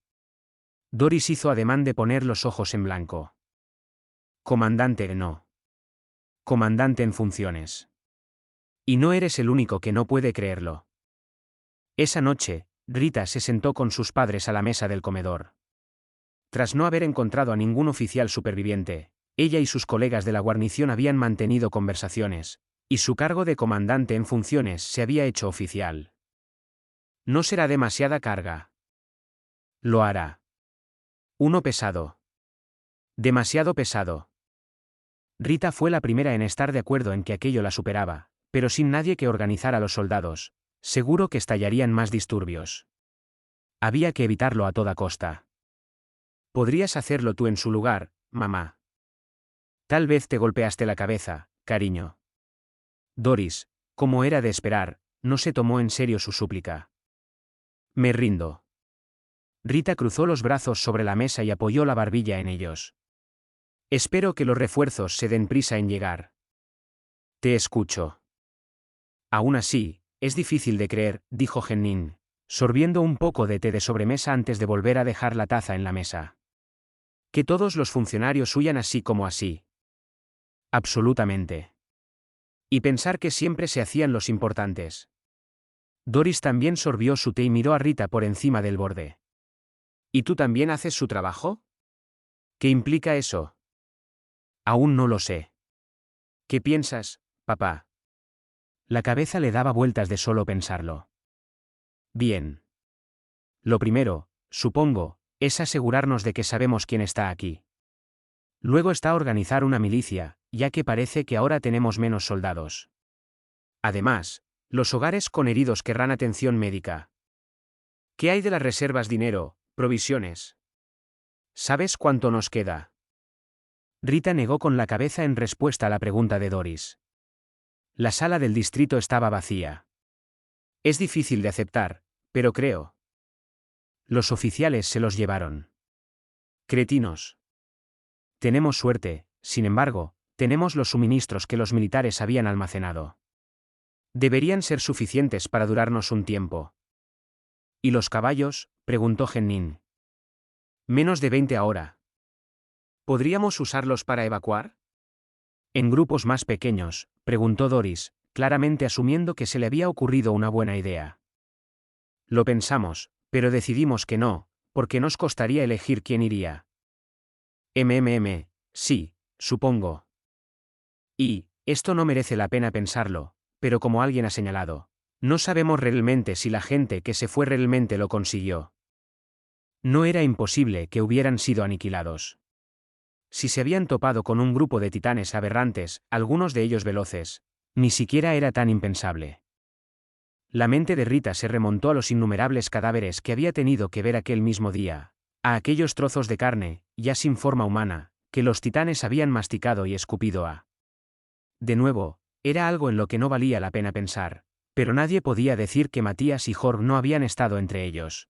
Doris hizo ademán de poner los ojos en blanco. Comandante no. Comandante en funciones. Y no eres el único que no puede creerlo. Esa noche, Rita se sentó con sus padres a la mesa del comedor. Tras no haber encontrado a ningún oficial superviviente, Ella y sus colegas de la guarnición habían mantenido conversaciones, y su cargo de comandante en funciones se había hecho oficial. No será demasiada carga. Lo hará. Uno pesado. Demasiado pesado. Rita fue la primera en estar de acuerdo en que aquello la superaba, pero sin nadie que organizara a los soldados, seguro que estallarían más disturbios. Había que evitarlo a toda costa. Podrías hacerlo tú en su lugar, mamá. Tal vez te golpeaste la cabeza, cariño. Doris, como era de esperar, no se tomó en serio su súplica. Me rindo. Rita cruzó los brazos sobre la mesa y apoyó la barbilla en ellos. Espero que los refuerzos se den prisa en llegar. Te escucho. Aún así, es difícil de creer, dijo Henning, sorbiendo un poco de té de sobremesa antes de volver a dejar la taza en la mesa. Que todos los funcionarios huyan así como así. Absolutamente. Y pensar que siempre se hacían los importantes. Doris también sorbió su té y miró a Rita por encima del borde. ¿Y tú también haces su trabajo? ¿Qué implica eso? Aún no lo sé. ¿Qué piensas, papá? La cabeza le daba vueltas de solo pensarlo. Bien. Lo primero, supongo, es asegurarnos de que sabemos quién está aquí. Luego está organizar una milicia, ya que parece que ahora tenemos menos soldados. Además, los hogares con heridos querrán atención médica. ¿Qué hay de las reservas? Dinero, provisiones. ¿Sabes cuánto nos queda? Rita negó con la cabeza en respuesta a la pregunta de Doris. La sala del distrito estaba vacía. Es difícil de aceptar, pero creo. Los oficiales se los llevaron. Cretinos. Tenemos suerte, sin embargo, tenemos los suministros que los militares habían almacenado. Deberían ser suficientes para durarnos un tiempo. ¿Y los caballos?, preguntó Henning. Menos de 20 ahora. ¿Podríamos usarlos para evacuar? ¿En grupos más pequeños?, preguntó Doris, claramente asumiendo que se le había ocurrido una buena idea. Lo pensamos, pero decidimos que no, porque nos costaría elegir quién iría. Sí, supongo. Y, esto no merece la pena pensarlo, pero como alguien ha señalado, no sabemos realmente si la gente que se fue realmente lo consiguió. No era imposible que hubieran sido aniquilados. Si se habían topado con un grupo de titanes aberrantes, algunos de ellos veloces, ni siquiera era tan impensable. La mente de Rita se remontó a los innumerables cadáveres que había tenido que ver aquel mismo día, a aquellos trozos de carne, ya sin forma humana, que los titanes habían masticado y escupido a. De nuevo, era algo en lo que no valía la pena pensar, pero nadie podía decir que Matías y Jorg no habían estado entre ellos.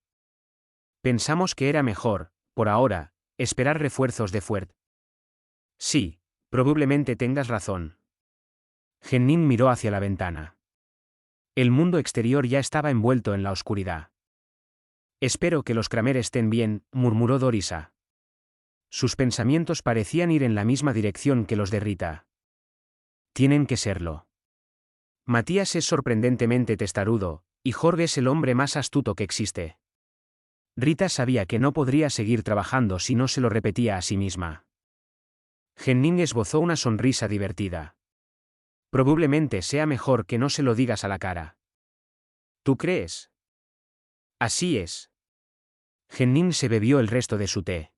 Pensamos que era mejor, por ahora, esperar refuerzos de Fuert. Sí, probablemente tengas razón. Henning miró hacia la ventana. El mundo exterior ya estaba envuelto en la oscuridad. Espero que los Kramer estén bien, murmuró Dorisa. Sus pensamientos parecían ir en la misma dirección que los de Rita. Tienen que serlo. Matías es sorprendentemente testarudo, y Jorg es el hombre más astuto que existe. Rita sabía que no podría seguir trabajando si no se lo repetía a sí misma. Henning esbozó una sonrisa divertida. Probablemente sea mejor que no se lo digas a la cara. ¿Tú crees? Así es. Henning se bebió el resto de su té.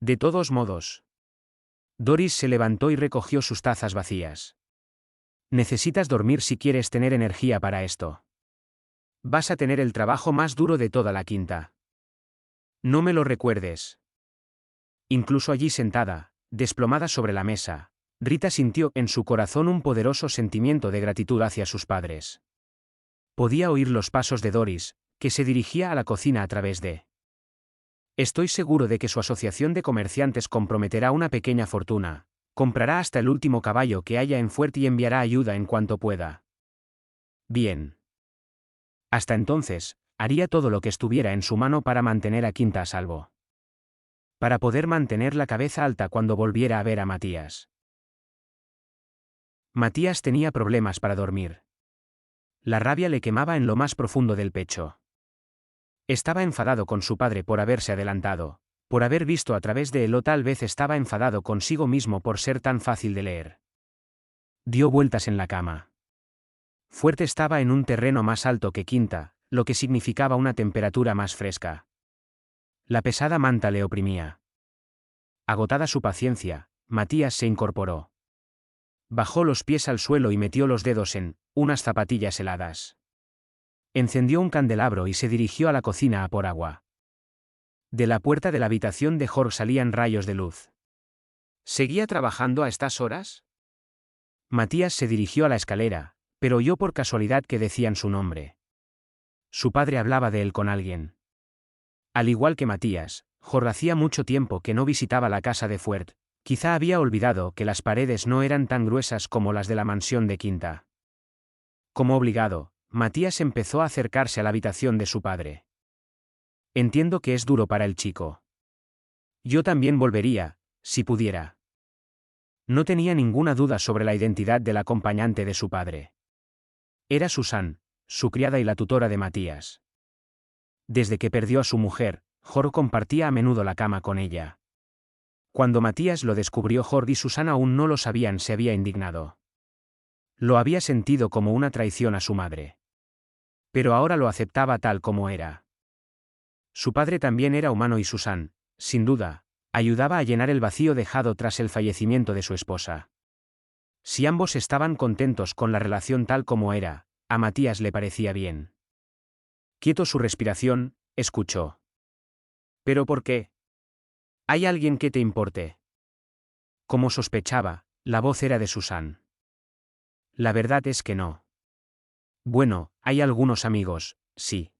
De todos modos. Doris se levantó y recogió sus tazas vacías. Necesitas dormir si quieres tener energía para esto. Vas a tener el trabajo más duro de toda la quinta. No me lo recuerdes. Incluso allí sentada, desplomada sobre la mesa, Rita sintió en su corazón un poderoso sentimiento de gratitud hacia sus padres. Podía oír los pasos de Doris, que se dirigía a la cocina a través de. Estoy seguro de que su asociación de comerciantes comprometerá una pequeña fortuna, comprará hasta el último caballo que haya en Fuert y enviará ayuda en cuanto pueda. Bien. Hasta entonces, haría todo lo que estuviera en su mano para mantener a Quinta a salvo. Para poder mantener la cabeza alta cuando volviera a ver a Matías. Matías tenía problemas para dormir. La rabia le quemaba en lo más profundo del pecho. Estaba enfadado con su padre por haberse adelantado, Por haber visto a través de él o tal vez estaba enfadado consigo mismo por ser tan fácil de leer. Dio vueltas en la cama. Fuerte estaba en un terreno más alto que Quinta, lo que significaba una temperatura más fresca. La pesada manta le oprimía. Agotada su paciencia, Matías se incorporó. Bajó los pies al suelo y metió los dedos en unas zapatillas heladas. Encendió un candelabro y se dirigió a la cocina a por agua. De la puerta de la habitación de Jorge salían rayos de luz. ¿Seguía trabajando a estas horas? Matías se dirigió a la escalera, pero oyó por casualidad que decían su nombre. Su padre hablaba de él con alguien. Al igual que Matías, Jorge hacía mucho tiempo que no visitaba la casa de Fuert. Quizá había olvidado que las paredes no eran tan gruesas como las de la mansión de Quinta. Como obligado, Matías empezó a acercarse a la habitación de su padre. Entiendo que es duro para el chico. Yo también volvería, si pudiera. No tenía ninguna duda sobre la identidad del acompañante de su padre. Era Susan, su criada y la tutora de Matías. Desde que perdió a su mujer, Jorge compartía a menudo la cama con ella. Cuando Matías lo descubrió, Jorge y Susan aún no lo sabían, se había indignado. Lo había sentido como una traición a su madre. Pero ahora lo aceptaba tal como era. Su padre también era humano y Susan, sin duda, ayudaba a llenar el vacío dejado tras el fallecimiento de su esposa. Si ambos estaban contentos con la relación tal como era, a Matías le parecía bien. Quieto su respiración, escuchó. ¿Pero por qué? ¿Hay alguien que te importe? Como sospechaba, la voz era de Susan. La verdad es que no. Bueno, hay algunos amigos, sí.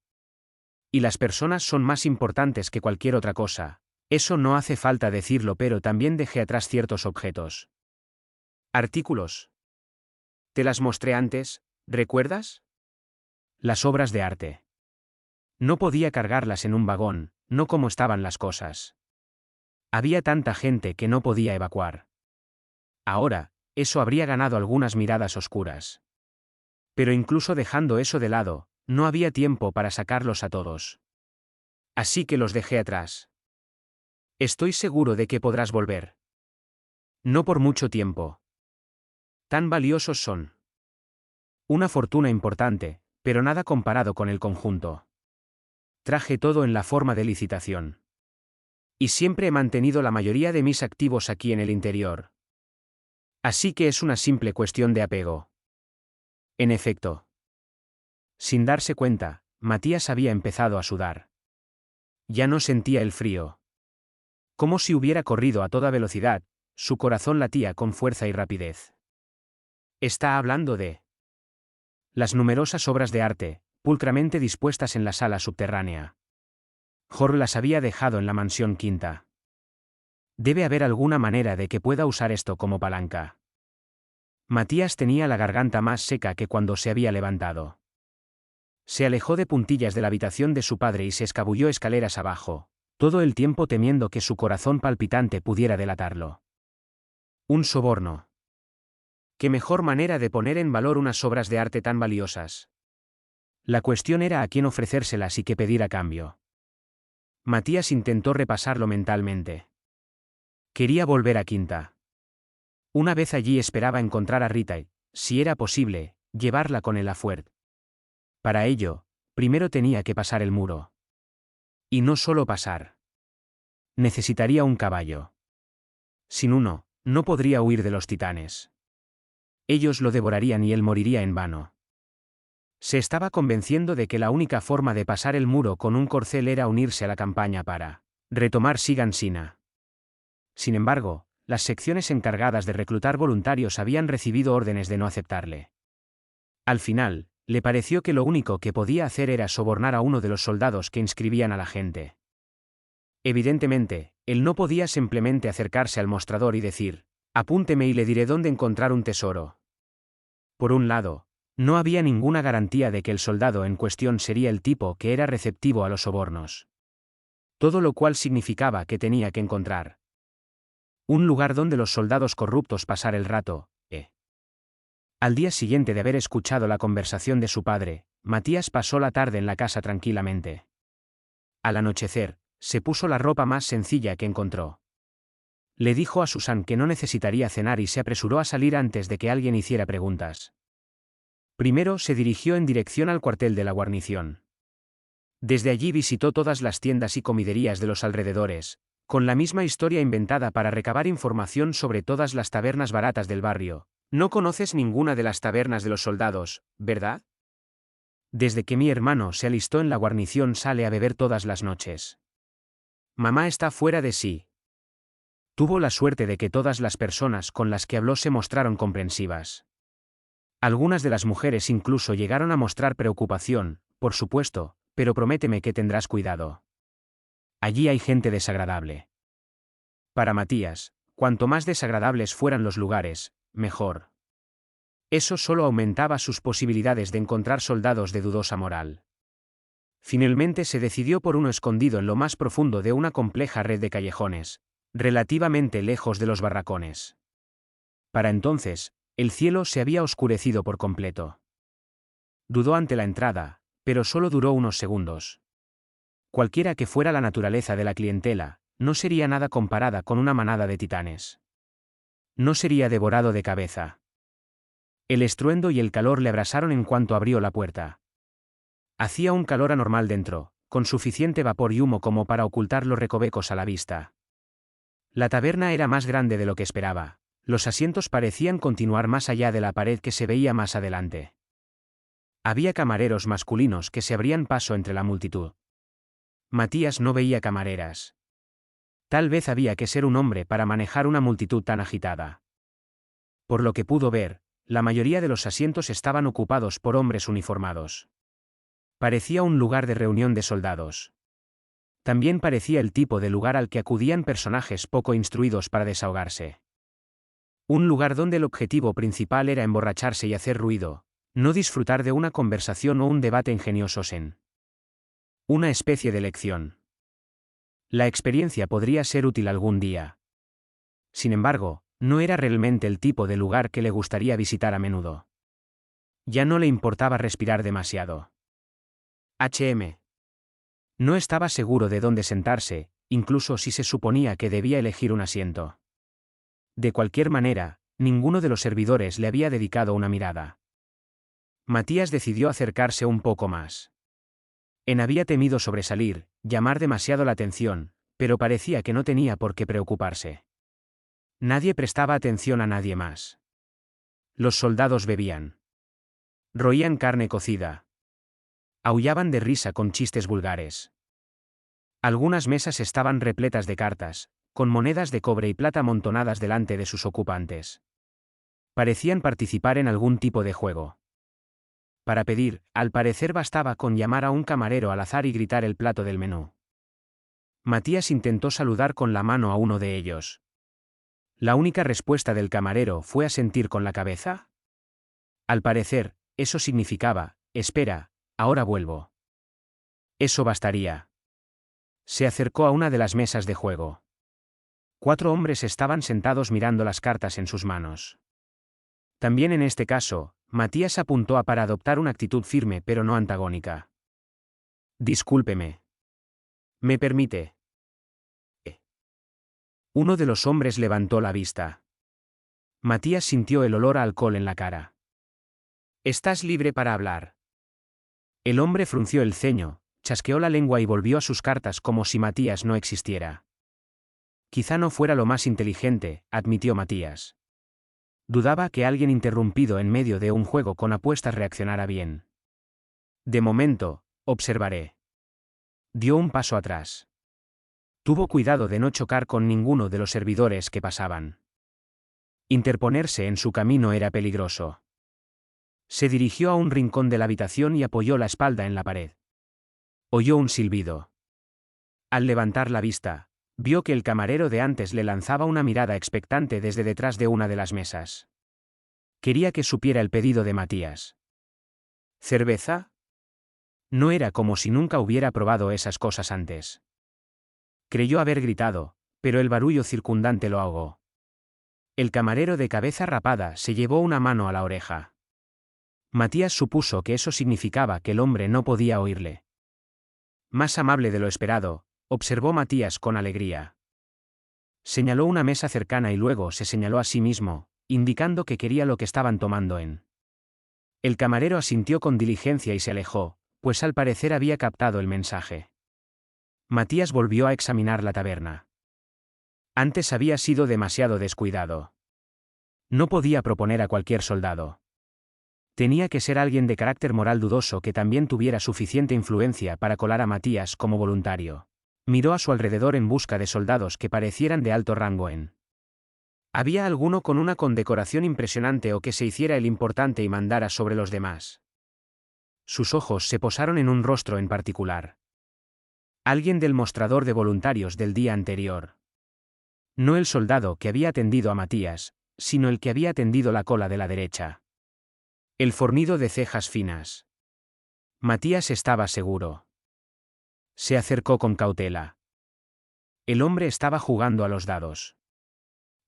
Y las personas son más importantes que cualquier otra cosa. Eso no hace falta decirlo, pero también dejé atrás ciertos objetos. Artículos. Te las mostré antes, ¿recuerdas? Las obras de arte. No podía cargarlas en un vagón, no como estaban las cosas. Había tanta gente que no podía evacuar. Ahora, eso habría ganado algunas miradas oscuras. Pero incluso dejando eso de lado, no había tiempo para sacarlos a todos. Así que los dejé atrás. Estoy seguro de que podrás volver. No por mucho tiempo. Tan valiosos son. Una fortuna importante, pero nada comparado con el conjunto. Traje todo en la forma de licitación. Y siempre he mantenido la mayoría de mis activos aquí en el interior. Así que es una simple cuestión de apego. En efecto. Sin darse cuenta, Matías había empezado a sudar. Ya no sentía el frío. Como si hubiera corrido a toda velocidad, su corazón latía con fuerza y rapidez. Está hablando de las numerosas obras de arte, pulcramente dispuestas en la sala subterránea. Jorge las había dejado en la mansión Quinta. Debe haber alguna manera de que pueda usar esto como palanca. Matías tenía la garganta más seca que cuando se había levantado. Se alejó de puntillas de la habitación de su padre y se escabulló escaleras abajo, todo el tiempo temiendo que su corazón palpitante pudiera delatarlo. Un soborno. ¿Qué mejor manera de poner en valor unas obras de arte tan valiosas? La cuestión era a quién ofrecérselas y qué pedir a cambio. Matías intentó repasarlo mentalmente. Quería volver a Quinta. Una vez allí esperaba encontrar a Rita y, si era posible, llevarla con él a Fuert. Para ello, primero tenía que pasar el muro. Y no solo pasar. Necesitaría un caballo. Sin uno, no podría huir de los titanes. Ellos lo devorarían y él moriría en vano. Se estaba convenciendo de que la única forma de pasar el muro con un corcel era unirse a la campaña para retomar Sigansina. Sin embargo, las secciones encargadas de reclutar voluntarios habían recibido órdenes de no aceptarle. Al final, le pareció que lo único que podía hacer era sobornar a uno de los soldados que inscribían a la gente. Evidentemente, él no podía simplemente acercarse al mostrador y decir, apúnteme y le diré dónde encontrar un tesoro. Por un lado, no había ninguna garantía de que el soldado en cuestión sería el tipo que era receptivo a los sobornos. Todo lo cual significaba que tenía que encontrar un lugar donde los soldados corruptos pasar el rato. Al día siguiente de haber escuchado la conversación de su padre, Matías pasó la tarde en la casa tranquilamente. Al anochecer, Se puso la ropa más sencilla que encontró. Le dijo a Susan que no necesitaría cenar y se apresuró a salir antes de que alguien hiciera preguntas. Primero se dirigió en dirección al cuartel de la guarnición. Desde allí visitó todas las tiendas y comiderías de los alrededores, con la misma historia inventada para recabar información sobre todas las tabernas baratas del barrio. No conoces ninguna de las tabernas de los soldados, ¿verdad? Desde que mi hermano se alistó en la guarnición sale a beber todas las noches. Mamá está fuera de sí. Tuvo la suerte de que todas las personas con las que habló se mostraron comprensivas. Algunas de las mujeres incluso llegaron a mostrar preocupación, por supuesto, pero prométeme que tendrás cuidado. Allí hay gente desagradable. Para Matías, cuanto más desagradables fueran los lugares, mejor. Eso solo aumentaba sus posibilidades de encontrar soldados de dudosa moral. Finalmente se decidió por uno escondido en lo más profundo de una compleja red de callejones, relativamente lejos de los barracones. Para entonces, el cielo se había oscurecido por completo. Dudó ante la entrada, pero solo duró unos segundos. Cualquiera que fuera la naturaleza de la clientela, no sería nada comparada con una manada de titanes. No sería devorado de cabeza. El estruendo y el calor le abrasaron en cuanto abrió la puerta. Hacía un calor anormal dentro, con suficiente vapor y humo como para ocultar los recovecos a la vista. La taberna era más grande de lo que esperaba. Los asientos parecían continuar más allá de la pared que se veía más adelante. Había camareros masculinos que se abrían paso entre la multitud. Matías no veía camareras. Tal vez había que ser un hombre para manejar una multitud tan agitada. Por lo que pudo ver, la mayoría de los asientos estaban ocupados por hombres uniformados. Parecía un lugar de reunión de soldados. También parecía el tipo de lugar al que acudían personajes poco instruidos para desahogarse. Un lugar donde el objetivo principal era emborracharse y hacer ruido, no disfrutar de una conversación o un debate ingeniosos en una especie de lección. La experiencia podría ser útil algún día. Sin embargo, no era realmente el tipo de lugar que le gustaría visitar a menudo. Ya no le importaba respirar demasiado. No estaba seguro de dónde sentarse, incluso si se suponía que debía elegir un asiento. De cualquier manera, ninguno de los servidores le había dedicado una mirada. Matías decidió acercarse un poco más. Había temido sobresalir, llamar demasiado la atención, pero parecía que no tenía por qué preocuparse. Nadie prestaba atención a nadie más. Los soldados bebían. Roían carne cocida. Aullaban de risa con chistes vulgares. Algunas mesas estaban repletas de cartas, con monedas de cobre y plata amontonadas delante de sus ocupantes. Parecían participar en algún tipo de juego. Para pedir, al parecer bastaba con llamar a un camarero al azar y gritar el plato del menú. Matías intentó saludar con la mano a uno de ellos. La única respuesta del camarero fue asentir con la cabeza. Al parecer, eso significaba, espera, ahora vuelvo. Eso bastaría. Se acercó a una de las mesas de juego. 4 hombres estaban sentados mirando las cartas en sus manos. También en este caso, Matías apuntó para adoptar una actitud firme pero no antagónica. Discúlpeme. ¿Me permite? Uno de los hombres levantó la vista. Matías sintió el olor a alcohol en la cara. Estás libre para hablar. El hombre frunció el ceño, chasqueó la lengua y volvió a sus cartas como si Matías no existiera. Quizá no fuera lo más inteligente, admitió Matías. Dudaba que alguien interrumpido en medio de un juego con apuestas reaccionara bien. De momento, observaré. Dio un paso atrás. Tuvo cuidado de no chocar con ninguno de los servidores que pasaban. Interponerse en su camino era peligroso. Se dirigió a un rincón de la habitación y apoyó la espalda en la pared. Oyó un silbido. Al levantar la vista, vio que el camarero de antes le lanzaba una mirada expectante desde detrás de una de las mesas. Quería que supiera el pedido de Matías. ¿Cerveza? No era como si nunca hubiera probado esas cosas antes. Creyó haber gritado, pero el barullo circundante lo ahogó. El camarero de cabeza rapada se llevó una mano a la oreja. Matías supuso que eso significaba que el hombre no podía oírle. Más amable de lo esperado, observó Matías con alegría. Señaló una mesa cercana y luego se señaló a sí mismo, indicando que quería lo que estaban tomando en. El camarero asintió con diligencia y se alejó, pues al parecer había captado el mensaje. Matías volvió a examinar la taberna. Antes había sido demasiado descuidado. No podía proponer a cualquier soldado. Tenía que ser alguien de carácter moral dudoso que también tuviera suficiente influencia para colar a Matías como voluntario. Miró a su alrededor en busca de soldados que parecieran de alto rango en. ¿Había alguno con una condecoración impresionante o que se hiciera el importante y mandara sobre los demás? Sus ojos se posaron en un rostro en particular. Alguien del mostrador de voluntarios del día anterior. No el soldado que había atendido a Matías, sino el que había tendido la cola de la derecha. El fornido de cejas finas. Matías estaba seguro. Se acercó con cautela. El hombre estaba jugando a los dados.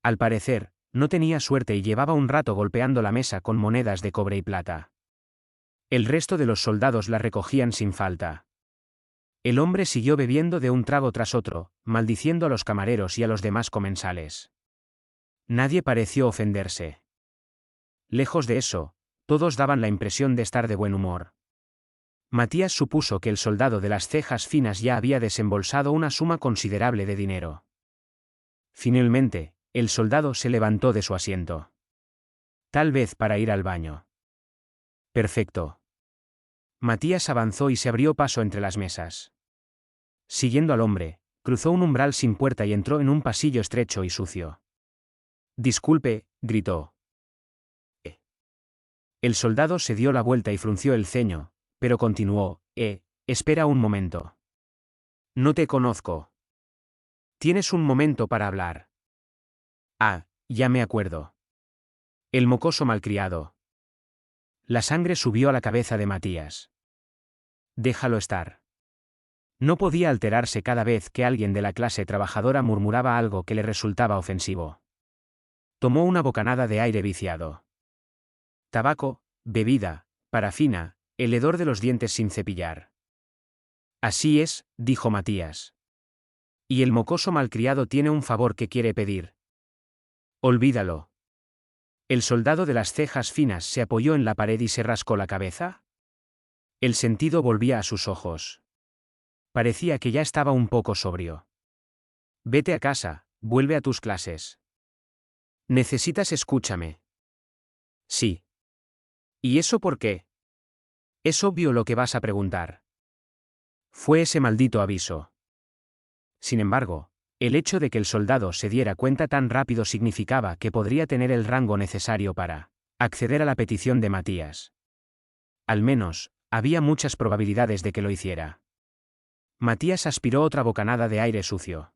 Al parecer, no tenía suerte y llevaba un rato golpeando la mesa con monedas de cobre y plata. El resto de los soldados la recogían sin falta. El hombre siguió bebiendo de un trago tras otro, maldiciendo a los camareros y a los demás comensales. Nadie pareció ofenderse. Lejos de eso, todos daban la impresión de estar de buen humor. Matías supuso que el soldado de las cejas finas ya había desembolsado una suma considerable de dinero. Finalmente, el soldado se levantó de su asiento. Tal vez para ir al baño. Perfecto. Matías avanzó y se abrió paso entre las mesas. Siguiendo al hombre, cruzó un umbral sin puerta y entró en un pasillo estrecho y sucio. Disculpe, gritó. El soldado se dio la vuelta y frunció el ceño, pero continuó, espera un momento. No te conozco. Tienes un momento para hablar. Ah, ya me acuerdo. El mocoso malcriado. La sangre subió a la cabeza de Matías. Déjalo estar. No podía alterarse cada vez que alguien de la clase trabajadora murmuraba algo que le resultaba ofensivo. Tomó una bocanada de aire viciado. Tabaco, bebida, parafina, el hedor de los dientes sin cepillar. Así es, dijo Matías. Y el mocoso malcriado tiene un favor que quiere pedir. Olvídalo. El soldado de las cejas finas se apoyó en la pared y se rascó la cabeza. El sentido volvía a sus ojos. Parecía que ya estaba un poco sobrio. Vete a casa, vuelve a tus clases. Necesitas escúchame. Sí. ¿Y eso por qué? Es obvio lo que vas a preguntar. Fue ese maldito aviso. Sin embargo, el hecho de que el soldado se diera cuenta tan rápido significaba que podría tener el rango necesario para acceder a la petición de Matías. Al menos, había muchas probabilidades de que lo hiciera. Matías aspiró otra bocanada de aire sucio.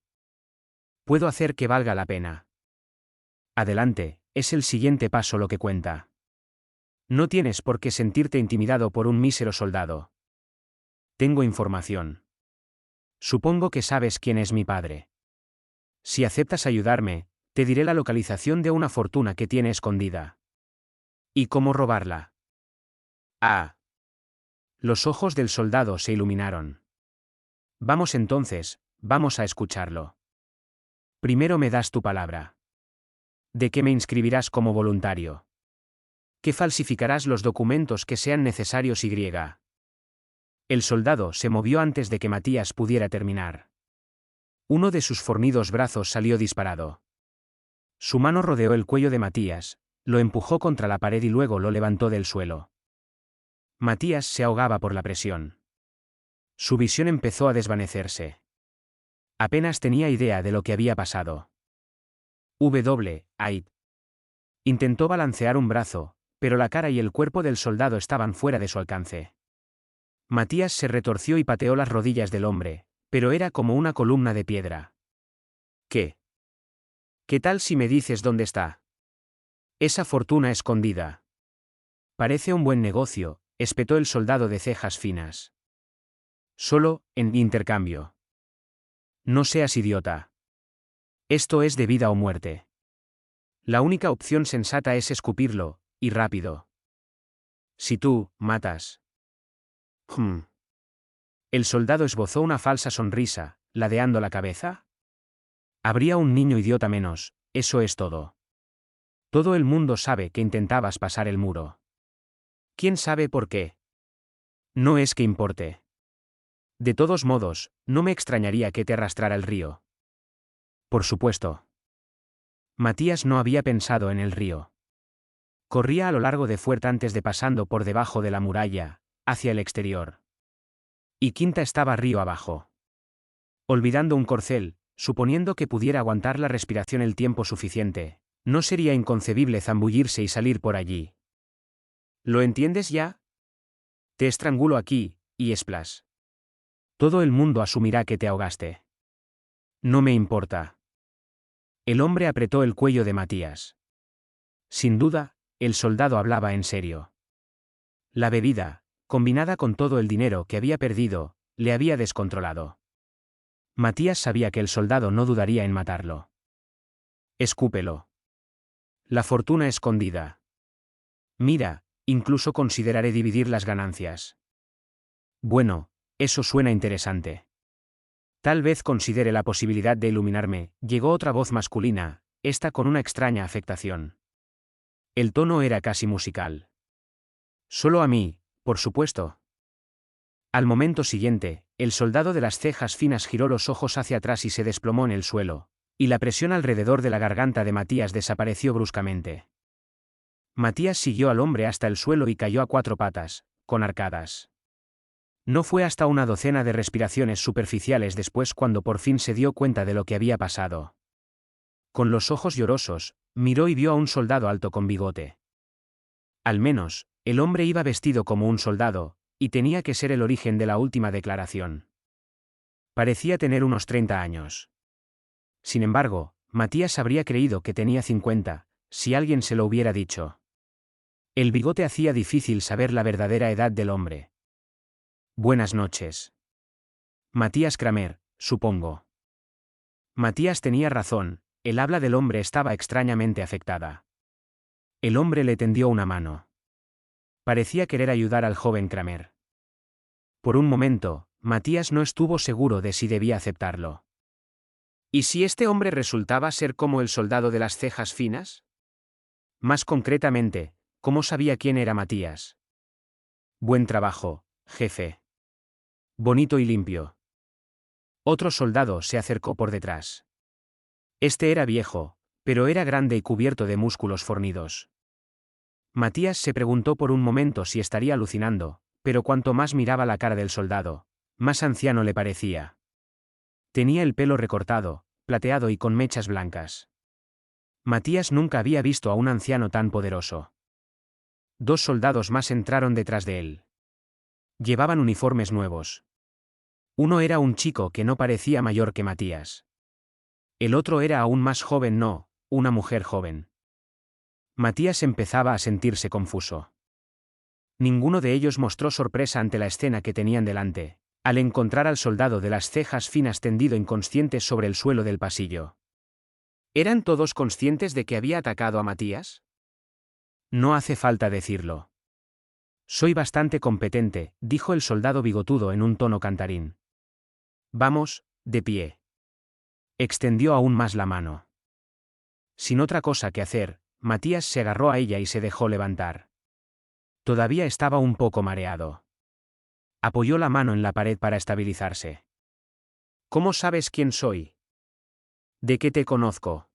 Puedo hacer que valga la pena. Adelante, es el siguiente paso lo que cuenta. No tienes por qué sentirte intimidado por un mísero soldado. Tengo información. Supongo que sabes quién es mi padre. Si aceptas ayudarme, te diré la localización de una fortuna que tiene escondida. ¿Y cómo robarla? Ah. Los ojos del soldado se iluminaron. Vamos entonces, vamos a escucharlo. Primero me das tu palabra. ¿De qué me inscribirás como voluntario? ¿Qué falsificarás los documentos que sean necesarios y? El soldado se movió antes de que Matías pudiera terminar. Uno de sus fornidos brazos salió disparado. Su mano rodeó el cuello de Matías, lo empujó contra la pared y luego lo levantó del suelo. Matías se ahogaba por la presión. Su visión empezó a desvanecerse. Apenas tenía idea de lo que había pasado. Aid. Intentó balancear un brazo, pero la cara y el cuerpo del soldado estaban fuera de su alcance. Matías se retorció y pateó las rodillas del hombre, pero era como una columna de piedra. ¿Qué? ¿Qué tal si me dices dónde está? Esa fortuna escondida. Parece un buen negocio, espetó el soldado de cejas finas. Solo, en intercambio. No seas idiota. Esto es de vida o muerte. La única opción sensata es escupirlo, y rápido. Si tú, matas. El soldado esbozó una falsa sonrisa, ladeando la cabeza? Habría un niño idiota menos, eso es todo. Todo el mundo sabe que intentabas pasar el muro. ¿Quién sabe por qué? No es que importe. De todos modos, no me extrañaría que te arrastrara el río. Por supuesto. Matías no había pensado en el río. Corría a lo largo de Fuerte antes de pasando por debajo de la muralla, hacia el exterior. Y Quinta estaba río abajo. Olvidando un corcel, suponiendo que pudiera aguantar la respiración el tiempo suficiente, no sería inconcebible zambullirse y salir por allí. ¿Lo entiendes ya? Te estrangulo aquí, y splash. Todo el mundo asumirá que te ahogaste. No me importa. El hombre apretó el cuello de Matías. Sin duda, el soldado hablaba en serio. La bebida, combinada con todo el dinero que había perdido, le había descontrolado. Matías sabía que el soldado no dudaría en matarlo. Escúpelo. La fortuna escondida. Mira, incluso consideraré dividir las ganancias. Bueno, eso suena interesante. Tal vez considere la posibilidad de iluminarme, llegó otra voz masculina, esta con una extraña afectación. El tono era casi musical. Solo a mí, por supuesto. Al momento siguiente, el soldado de las cejas finas giró los ojos hacia atrás y se desplomó en el suelo, y la presión alrededor de la garganta de Matías desapareció bruscamente. Matías siguió al hombre hasta el suelo y cayó a 4 patas, con arcadas. No fue hasta una docena de respiraciones superficiales después cuando por fin se dio cuenta de lo que había pasado. Con los ojos llorosos, miró y vio a un soldado alto con bigote. Al menos, el hombre iba vestido como un soldado, y tenía que ser el origen de la última declaración. Parecía tener unos 30 años. Sin embargo, Matías habría creído que tenía 50, si alguien se lo hubiera dicho. El bigote hacía difícil saber la verdadera edad del hombre. Buenas noches. Matías Kramer, supongo. Matías tenía razón, el habla del hombre estaba extrañamente afectada. El hombre le tendió una mano. Parecía querer ayudar al joven Kramer. Por un momento, Matías no estuvo seguro de si debía aceptarlo. ¿Y si este hombre resultaba ser como el soldado de las cejas finas? Más concretamente, ¿cómo sabía quién era Matías? Buen trabajo, jefe. Bonito y limpio. Otro soldado se acercó por detrás. Este era viejo, pero era grande y cubierto de músculos fornidos. Matías se preguntó por un momento si estaría alucinando, pero cuanto más miraba la cara del soldado, más anciano le parecía. Tenía el pelo recortado, plateado y con mechas blancas. Matías nunca había visto a un anciano tan poderoso. 2 soldados más entraron detrás de él. Llevaban uniformes nuevos. Uno era un chico que no parecía mayor que Matías. El otro era aún más joven, no, una mujer joven. Matías empezaba a sentirse confuso. Ninguno de ellos mostró sorpresa ante la escena que tenían delante, al encontrar al soldado de las cejas finas tendido inconsciente sobre el suelo del pasillo. ¿Eran todos conscientes de que había atacado a Matías? No hace falta decirlo. Soy bastante competente, dijo el soldado bigotudo en un tono cantarín. Vamos, de pie. Extendió aún más la mano. Sin otra cosa que hacer, Matías se agarró a ella y se dejó levantar. Todavía estaba un poco mareado. Apoyó la mano en la pared para estabilizarse. ¿Cómo sabes quién soy? ¿De qué te conozco?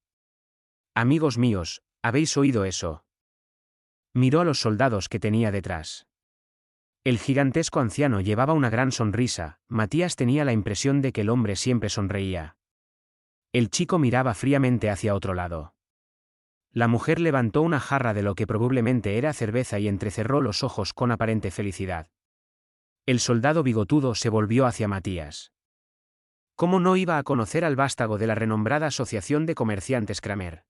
Amigos míos, ¿habéis oído eso? Miró a los soldados que tenía detrás. El gigantesco anciano llevaba una gran sonrisa, Matías tenía la impresión de que el hombre siempre sonreía. El chico miraba fríamente hacia otro lado. La mujer levantó una jarra de lo que probablemente era cerveza y entrecerró los ojos con aparente felicidad. El soldado bigotudo se volvió hacia Matías. ¿Cómo no iba a conocer al vástago de la renombrada Asociación de Comerciantes Kramer?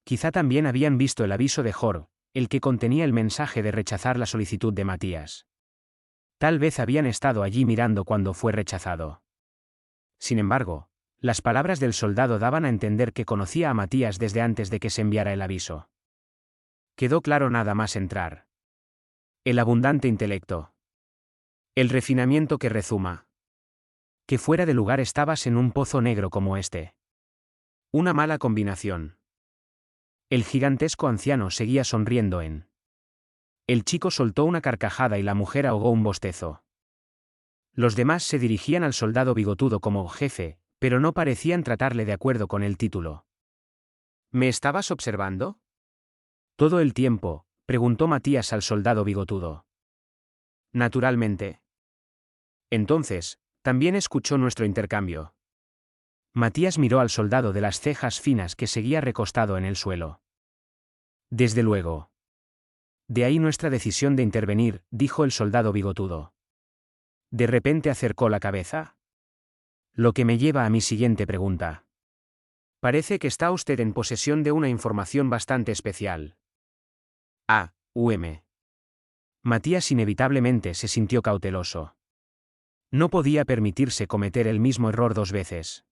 Quizá también habían visto el aviso de Jor, el que contenía el mensaje de rechazar la solicitud de Matías. Tal vez habían estado allí mirando cuando fue rechazado. Sin embargo, las palabras del soldado daban a entender que conocía a Matías desde antes de que se enviara el aviso. Quedó claro nada más entrar. El abundante intelecto. El refinamiento que rezuma. Que fuera de lugar estabas en un pozo negro como este. Una mala combinación. El gigantesco anciano seguía sonriendo en. El chico soltó una carcajada y la mujer ahogó un bostezo. Los demás se dirigían al soldado bigotudo como jefe, pero no parecían tratarle de acuerdo con el título. ¿Me estabas observando? Todo el tiempo, preguntó Matías al soldado bigotudo. Naturalmente. Entonces, también escuchó nuestro intercambio. Matías miró al soldado de las cejas finas que seguía recostado en el suelo. Desde luego. De ahí nuestra decisión de intervenir, dijo el soldado bigotudo. De repente acercó la cabeza. Lo que me lleva a mi siguiente pregunta. Parece que está usted en posesión de una información bastante especial. Matías inevitablemente se sintió cauteloso. No podía permitirse cometer el mismo error 2 veces.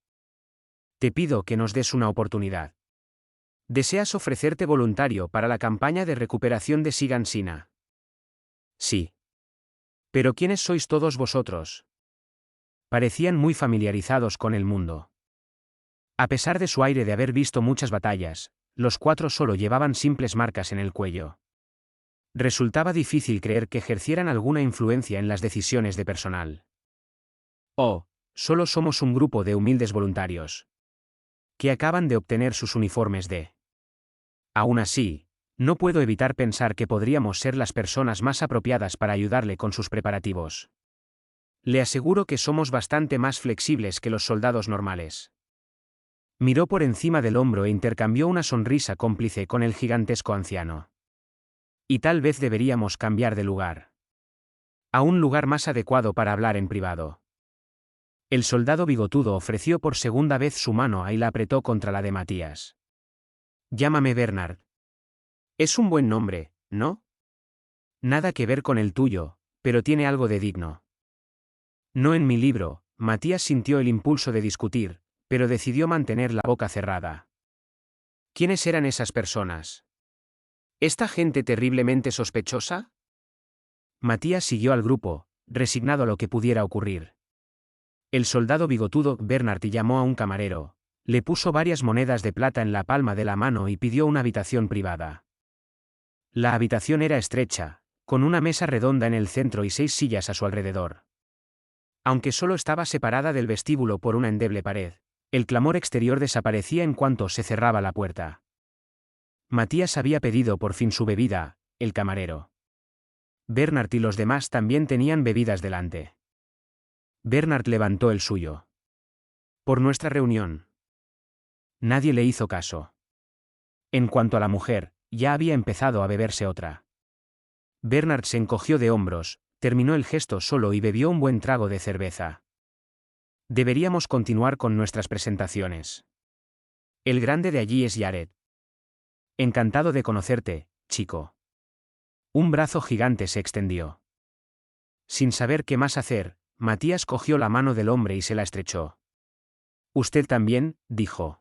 Te pido que nos des una oportunidad. ¿Deseas ofrecerte voluntario para la campaña de recuperación de Sigansina? Sí. ¿Pero quiénes sois todos vosotros? Parecían muy familiarizados con el mundo. A pesar de su aire de haber visto muchas batallas, los 4 solo llevaban simples marcas en el cuello. Resultaba difícil creer que ejercieran alguna influencia en las decisiones de personal. Solo somos un grupo de humildes voluntarios. Que acaban de obtener sus uniformes de. Aún así, no puedo evitar pensar que podríamos ser las personas más apropiadas para ayudarle con sus preparativos. Le aseguro que somos bastante más flexibles que los soldados normales. Miró por encima del hombro e intercambió una sonrisa cómplice con el gigantesco anciano. Y tal vez deberíamos cambiar de lugar. A un lugar más adecuado para hablar en privado. El soldado bigotudo ofreció por segunda vez su mano y la apretó contra la de Matías. Llámame Bernard. Es un buen nombre, ¿no? Nada que ver con el tuyo, pero tiene algo de digno. No en mi libro. Matías sintió el impulso de discutir, pero decidió mantener la boca cerrada. ¿Quiénes eran esas personas? ¿Esta gente terriblemente sospechosa? Matías siguió al grupo, resignado a lo que pudiera ocurrir. El soldado bigotudo Bernard llamó a un camarero, le puso varias monedas de plata en la palma de la mano y pidió una habitación privada. La habitación era estrecha, con una mesa redonda en el centro y 6 sillas a su alrededor. Aunque solo estaba separada del vestíbulo por una endeble pared, el clamor exterior desaparecía en cuanto se cerraba la puerta. Matías había pedido por fin su bebida, el camarero. Bernard y los demás también tenían bebidas delante. Bernard levantó el suyo. Por nuestra reunión. Nadie le hizo caso. En cuanto a la mujer, ya había empezado a beberse otra. Bernard se encogió de hombros, terminó el gesto solo y bebió un buen trago de cerveza. Deberíamos continuar con nuestras presentaciones. El grande de allí es Jared. Encantado de conocerte, chico. Un brazo gigante se extendió. Sin saber qué más hacer, Matías cogió la mano del hombre y se la estrechó. Usted también, dijo.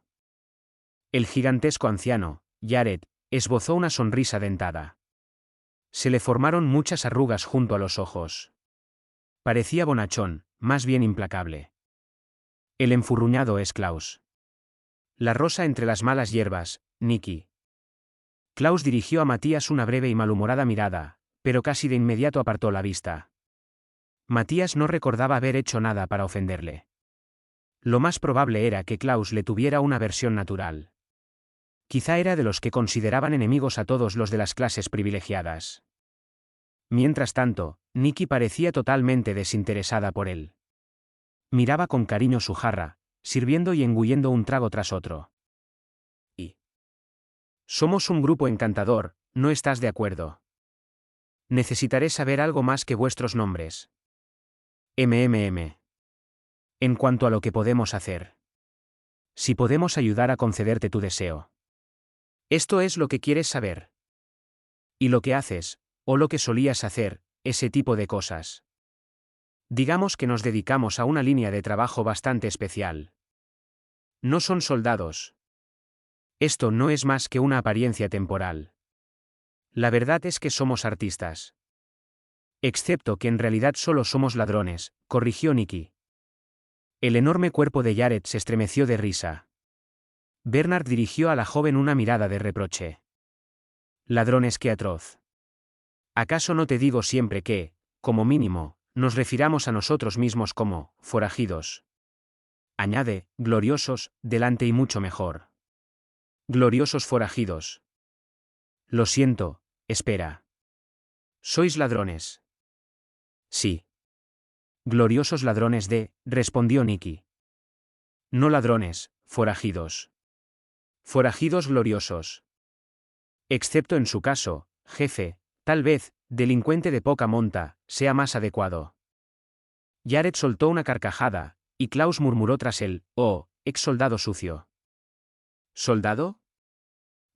El gigantesco anciano, Jared, esbozó una sonrisa dentada. Se le formaron muchas arrugas junto a los ojos. Parecía bonachón, más bien implacable. El enfurruñado es Klaus. La rosa entre las malas hierbas, Nicky. Klaus dirigió a Matías una breve y malhumorada mirada, pero casi de inmediato apartó la vista. Matías no recordaba haber hecho nada para ofenderle. Lo más probable era que Klaus le tuviera una aversión natural. Quizá era de los que consideraban enemigos a todos los de las clases privilegiadas. Mientras tanto, Nicky parecía totalmente desinteresada por él. Miraba con cariño su jarra, sirviendo y engullendo un trago tras otro. Somos un grupo encantador, ¿no estás de acuerdo? Necesitaré saber algo más que vuestros nombres. En cuanto a lo que podemos hacer. Si podemos ayudar a concederte tu deseo. Esto es lo que quieres saber. Y lo que haces, o lo que solías hacer, ese tipo de cosas. Digamos que nos dedicamos a una línea de trabajo bastante especial. No son soldados. Esto no es más que una apariencia temporal. La verdad es que somos artistas. Excepto que en realidad solo somos ladrones, corrigió Nicky. El enorme cuerpo de Jared se estremeció de risa. Bernard dirigió a la joven una mirada de reproche. Ladrones, qué atroz. ¿Acaso no te digo siempre que, como mínimo, nos refiramos a nosotros mismos como forajidos? Añade, gloriosos, delante y mucho mejor. Gloriosos forajidos. Lo siento, espera. ¿Sois ladrones? Sí. Gloriosos ladrones respondió Nicky. No ladrones, forajidos. Forajidos gloriosos. Excepto en su caso, jefe, tal vez, delincuente de poca monta, sea más adecuado. Jared soltó una carcajada, y Klaus murmuró tras él, oh, ex soldado sucio. ¿Soldado?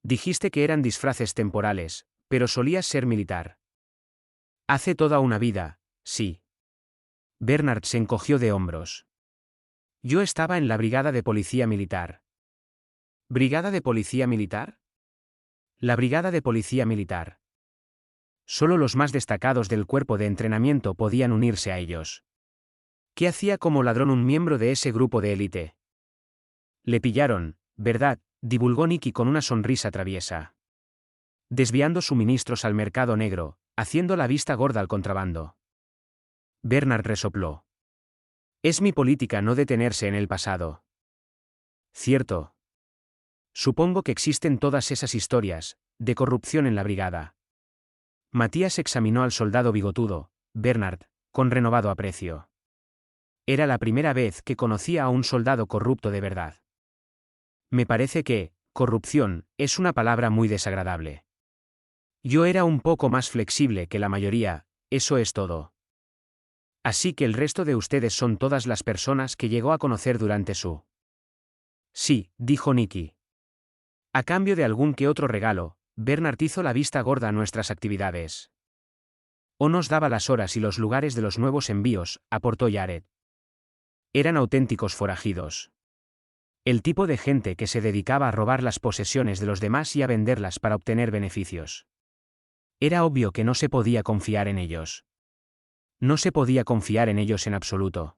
Dijiste que eran disfraces temporales, pero solías ser militar. Hace toda una vida, sí. Bernard se encogió de hombros. Yo estaba en la brigada de policía militar. ¿Brigada de policía militar? La brigada de policía militar. Solo los más destacados del cuerpo de entrenamiento podían unirse a ellos. ¿Qué hacía como ladrón un miembro de ese grupo de élite? Le pillaron, ¿verdad?, divulgó Nicky con una sonrisa traviesa. Desviando suministros al mercado negro, haciendo la vista gorda al contrabando. Bernard resopló. Es mi política no detenerse en el pasado. Cierto. Supongo que existen todas esas historias, de corrupción en la brigada. Matías examinó al soldado bigotudo, Bernard, con renovado aprecio. Era la primera vez que conocía a un soldado corrupto de verdad. Me parece que, corrupción, es una palabra muy desagradable. Yo era un poco más flexible que la mayoría, eso es todo. Así que el resto de ustedes son todas las personas que llegó a conocer durante su... Sí, dijo Nicky. A cambio de algún que otro regalo, Bernard hizo la vista gorda a nuestras actividades. O nos daba las horas y los lugares de los nuevos envíos, aportó Jared. Eran auténticos forajidos. El tipo de gente que se dedicaba a robar las posesiones de los demás y a venderlas para obtener beneficios. Era obvio que no se podía confiar en ellos. No se podía confiar en ellos en absoluto.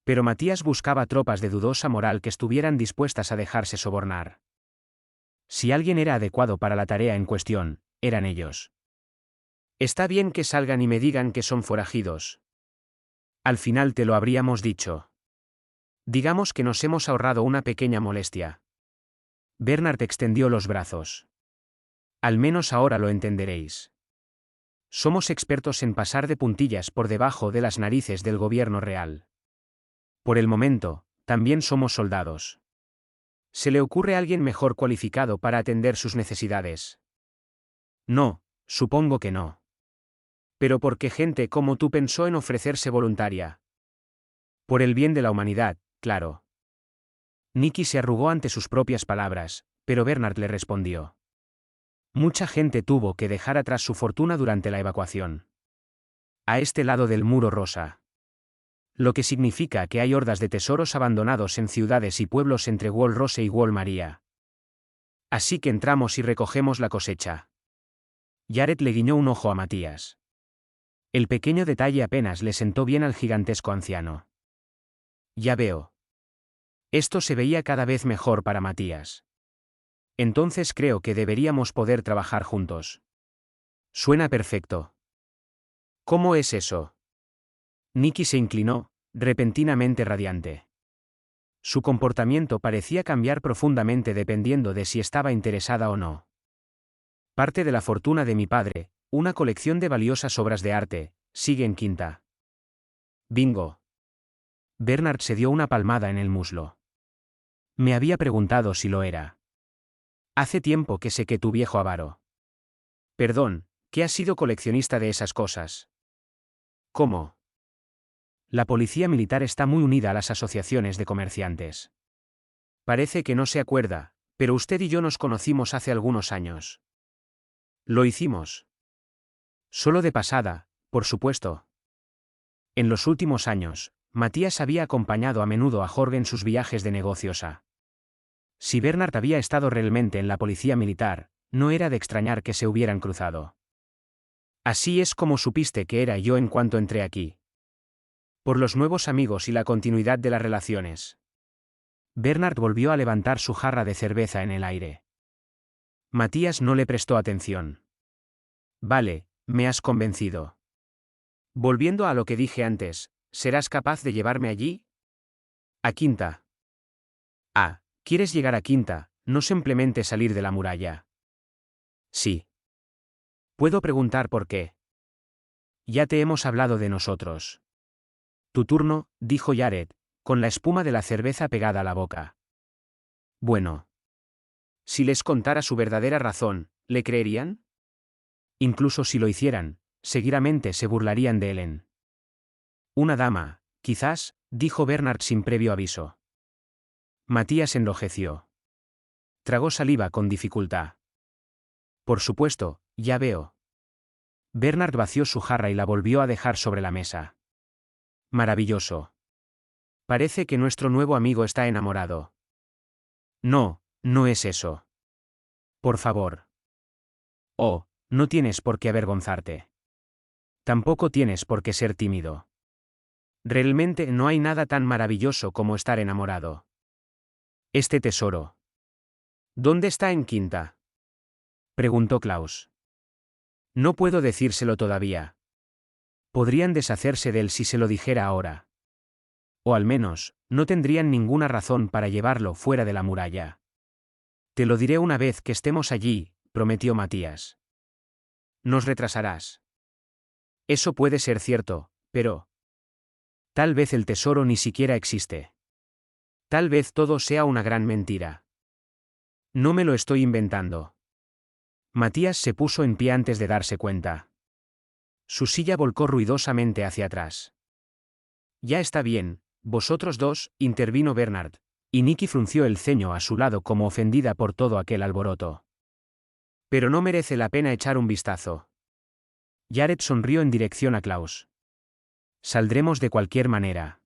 Pero Matías buscaba tropas de dudosa moral que estuvieran dispuestas a dejarse sobornar. Si alguien era adecuado para la tarea en cuestión, eran ellos. Está bien que salgan y me digan que son forajidos. Al final te lo habríamos dicho. Digamos que nos hemos ahorrado una pequeña molestia. Bernard extendió los brazos. Al menos ahora lo entenderéis. Somos expertos en pasar de puntillas por debajo de las narices del gobierno real. Por el momento, también somos soldados. ¿Se le ocurre a alguien mejor cualificado para atender sus necesidades? No, supongo que no. Pero ¿por qué gente como tú pensó en ofrecerse voluntaria? Por el bien de la humanidad, claro. Nicky se arrugó ante sus propias palabras, pero Bernard le respondió. Mucha gente tuvo que dejar atrás su fortuna durante la evacuación. A este lado del muro rosa. Lo que significa que hay hordas de tesoros abandonados en ciudades y pueblos entre Wall Rose y Wall Maria. Así que entramos y recogemos la cosecha. Jared le guiñó un ojo a Matías. El pequeño detalle apenas le sentó bien al gigantesco anciano. Ya veo. Esto se veía cada vez mejor para Matías. Entonces creo que deberíamos poder trabajar juntos. Suena perfecto. ¿Cómo es eso? Nicky se inclinó, repentinamente radiante. Su comportamiento parecía cambiar profundamente dependiendo de si estaba interesada o no. Parte de la fortuna de mi padre, una colección de valiosas obras de arte, sigue en quinta. Bingo. Bernard se dio una palmada en el muslo. Me había preguntado si lo era. Hace tiempo que sé que tu viejo avaro. Perdón, que has sido coleccionista de esas cosas. ¿Cómo? La policía militar está muy unida a las asociaciones de comerciantes. Parece que no se acuerda, pero usted y yo nos conocimos hace algunos años. Lo hicimos. Solo de pasada, por supuesto. En los últimos años, Matías había acompañado a menudo a Jorge en sus viajes de negocios a... Si Bernard había estado realmente en la policía militar, no era de extrañar que se hubieran cruzado. Así es como supiste que era yo en cuanto entré aquí. Por los nuevos amigos y la continuidad de las relaciones. Bernard volvió a levantar su jarra de cerveza en el aire. Matías no le prestó atención. Vale, me has convencido. Volviendo a lo que dije antes, ¿serás capaz de llevarme allí? A Quinta. Ah, ¿quieres llegar a Quinta, no simplemente salir de la muralla? Sí. ¿Puedo preguntar por qué? Ya te hemos hablado de nosotros. Tu turno, dijo Jared, con la espuma de la cerveza pegada a la boca. Bueno. Si les contara su verdadera razón, ¿le creerían? Incluso si lo hicieran, seguramente se burlarían de Ellen. Una dama, quizás, dijo Bernard sin previo aviso. Matías enrojeció. Tragó saliva con dificultad. Por supuesto, ya veo. Bernard vació su jarra y la volvió a dejar sobre la mesa. Maravilloso. Parece que nuestro nuevo amigo está enamorado. No, no es eso. Por favor. Oh, no tienes por qué avergonzarte. Tampoco tienes por qué ser tímido. Realmente no hay nada tan maravilloso como estar enamorado. Este tesoro. ¿Dónde está en Quinta? Preguntó Klaus. No puedo decírselo todavía. Podrían deshacerse de él si se lo dijera ahora. O al menos, no tendrían ninguna razón para llevarlo fuera de la muralla. Te lo diré una vez que estemos allí, prometió Matías. Nos retrasarás. Eso puede ser cierto, pero... Tal vez el tesoro ni siquiera existe. Tal vez todo sea una gran mentira. No me lo estoy inventando. Matías se puso en pie antes de darse cuenta. Su silla volcó ruidosamente hacia atrás. Ya está bien, vosotros dos, intervino Bernard, y Nicky frunció el ceño a su lado como ofendida por todo aquel alboroto. Pero no merece la pena echar un vistazo. Jared sonrió en dirección a Klaus. Saldremos de cualquier manera.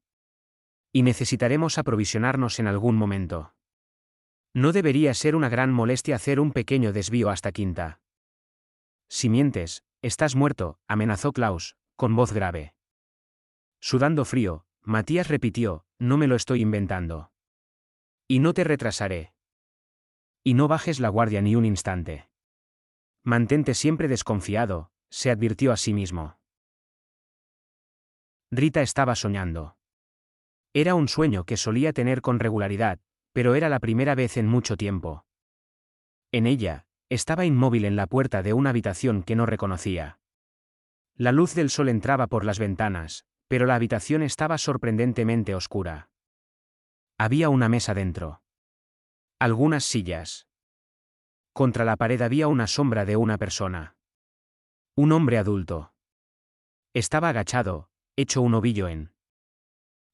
Y necesitaremos aprovisionarnos en algún momento. No debería ser una gran molestia hacer un pequeño desvío hasta Quinta. Si mientes, estás muerto, amenazó Klaus, con voz grave. Sudando frío, Matías repitió, no me lo estoy inventando. Y no te retrasaré. Y no bajes la guardia ni un instante. Mantente siempre desconfiado, se advirtió a sí mismo. Rita estaba soñando. Era un sueño que solía tener con regularidad, pero era la primera vez en mucho tiempo. En ella, estaba inmóvil en la puerta de una habitación que no reconocía. La luz del sol entraba por las ventanas, pero la habitación estaba sorprendentemente oscura. Había una mesa dentro. Algunas sillas. Contra la pared había una sombra de una persona. Un hombre adulto. Estaba agachado, hecho un ovillo en.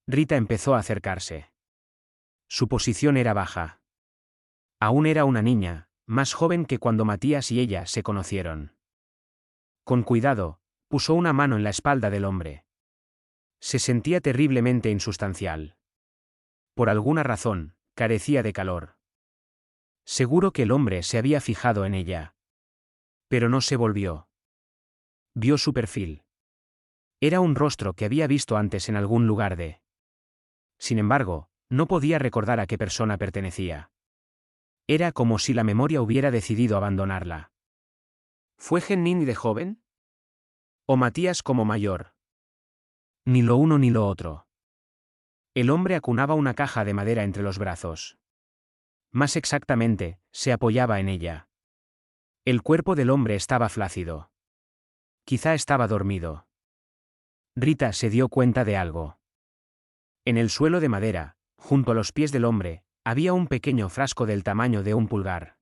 Rita empezó a acercarse. Su posición era baja. Aún era una niña, más joven que cuando Matías y ella se conocieron. Con cuidado, puso una mano en la espalda del hombre. Se sentía terriblemente insustancial. Por alguna razón, carecía de calor. Seguro que el hombre se había fijado en ella. Pero no se volvió. Vio su perfil. Era un rostro que había visto antes en algún lugar de. Sin embargo, no podía recordar a qué persona pertenecía. Era como si la memoria hubiera decidido abandonarla. ¿Fue Gennin de joven? ¿O Matías como mayor? Ni lo uno ni lo otro. El hombre acunaba una caja de madera entre los brazos. Más exactamente, se apoyaba en ella. El cuerpo del hombre estaba flácido. Quizá estaba dormido. Rita se dio cuenta de algo. En el suelo de madera, junto a los pies del hombre, había un pequeño frasco del tamaño de un pulgar.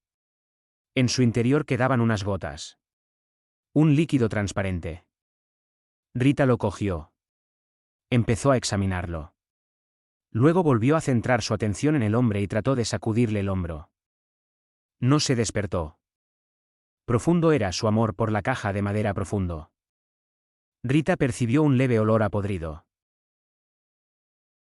En su interior quedaban unas gotas. Un líquido transparente. Rita lo cogió. Empezó a examinarlo. Luego volvió a centrar su atención en el hombre y trató de sacudirle el hombro. No se despertó. Profundo era su amor por la caja de madera profundo. Rita percibió un leve olor a podrido.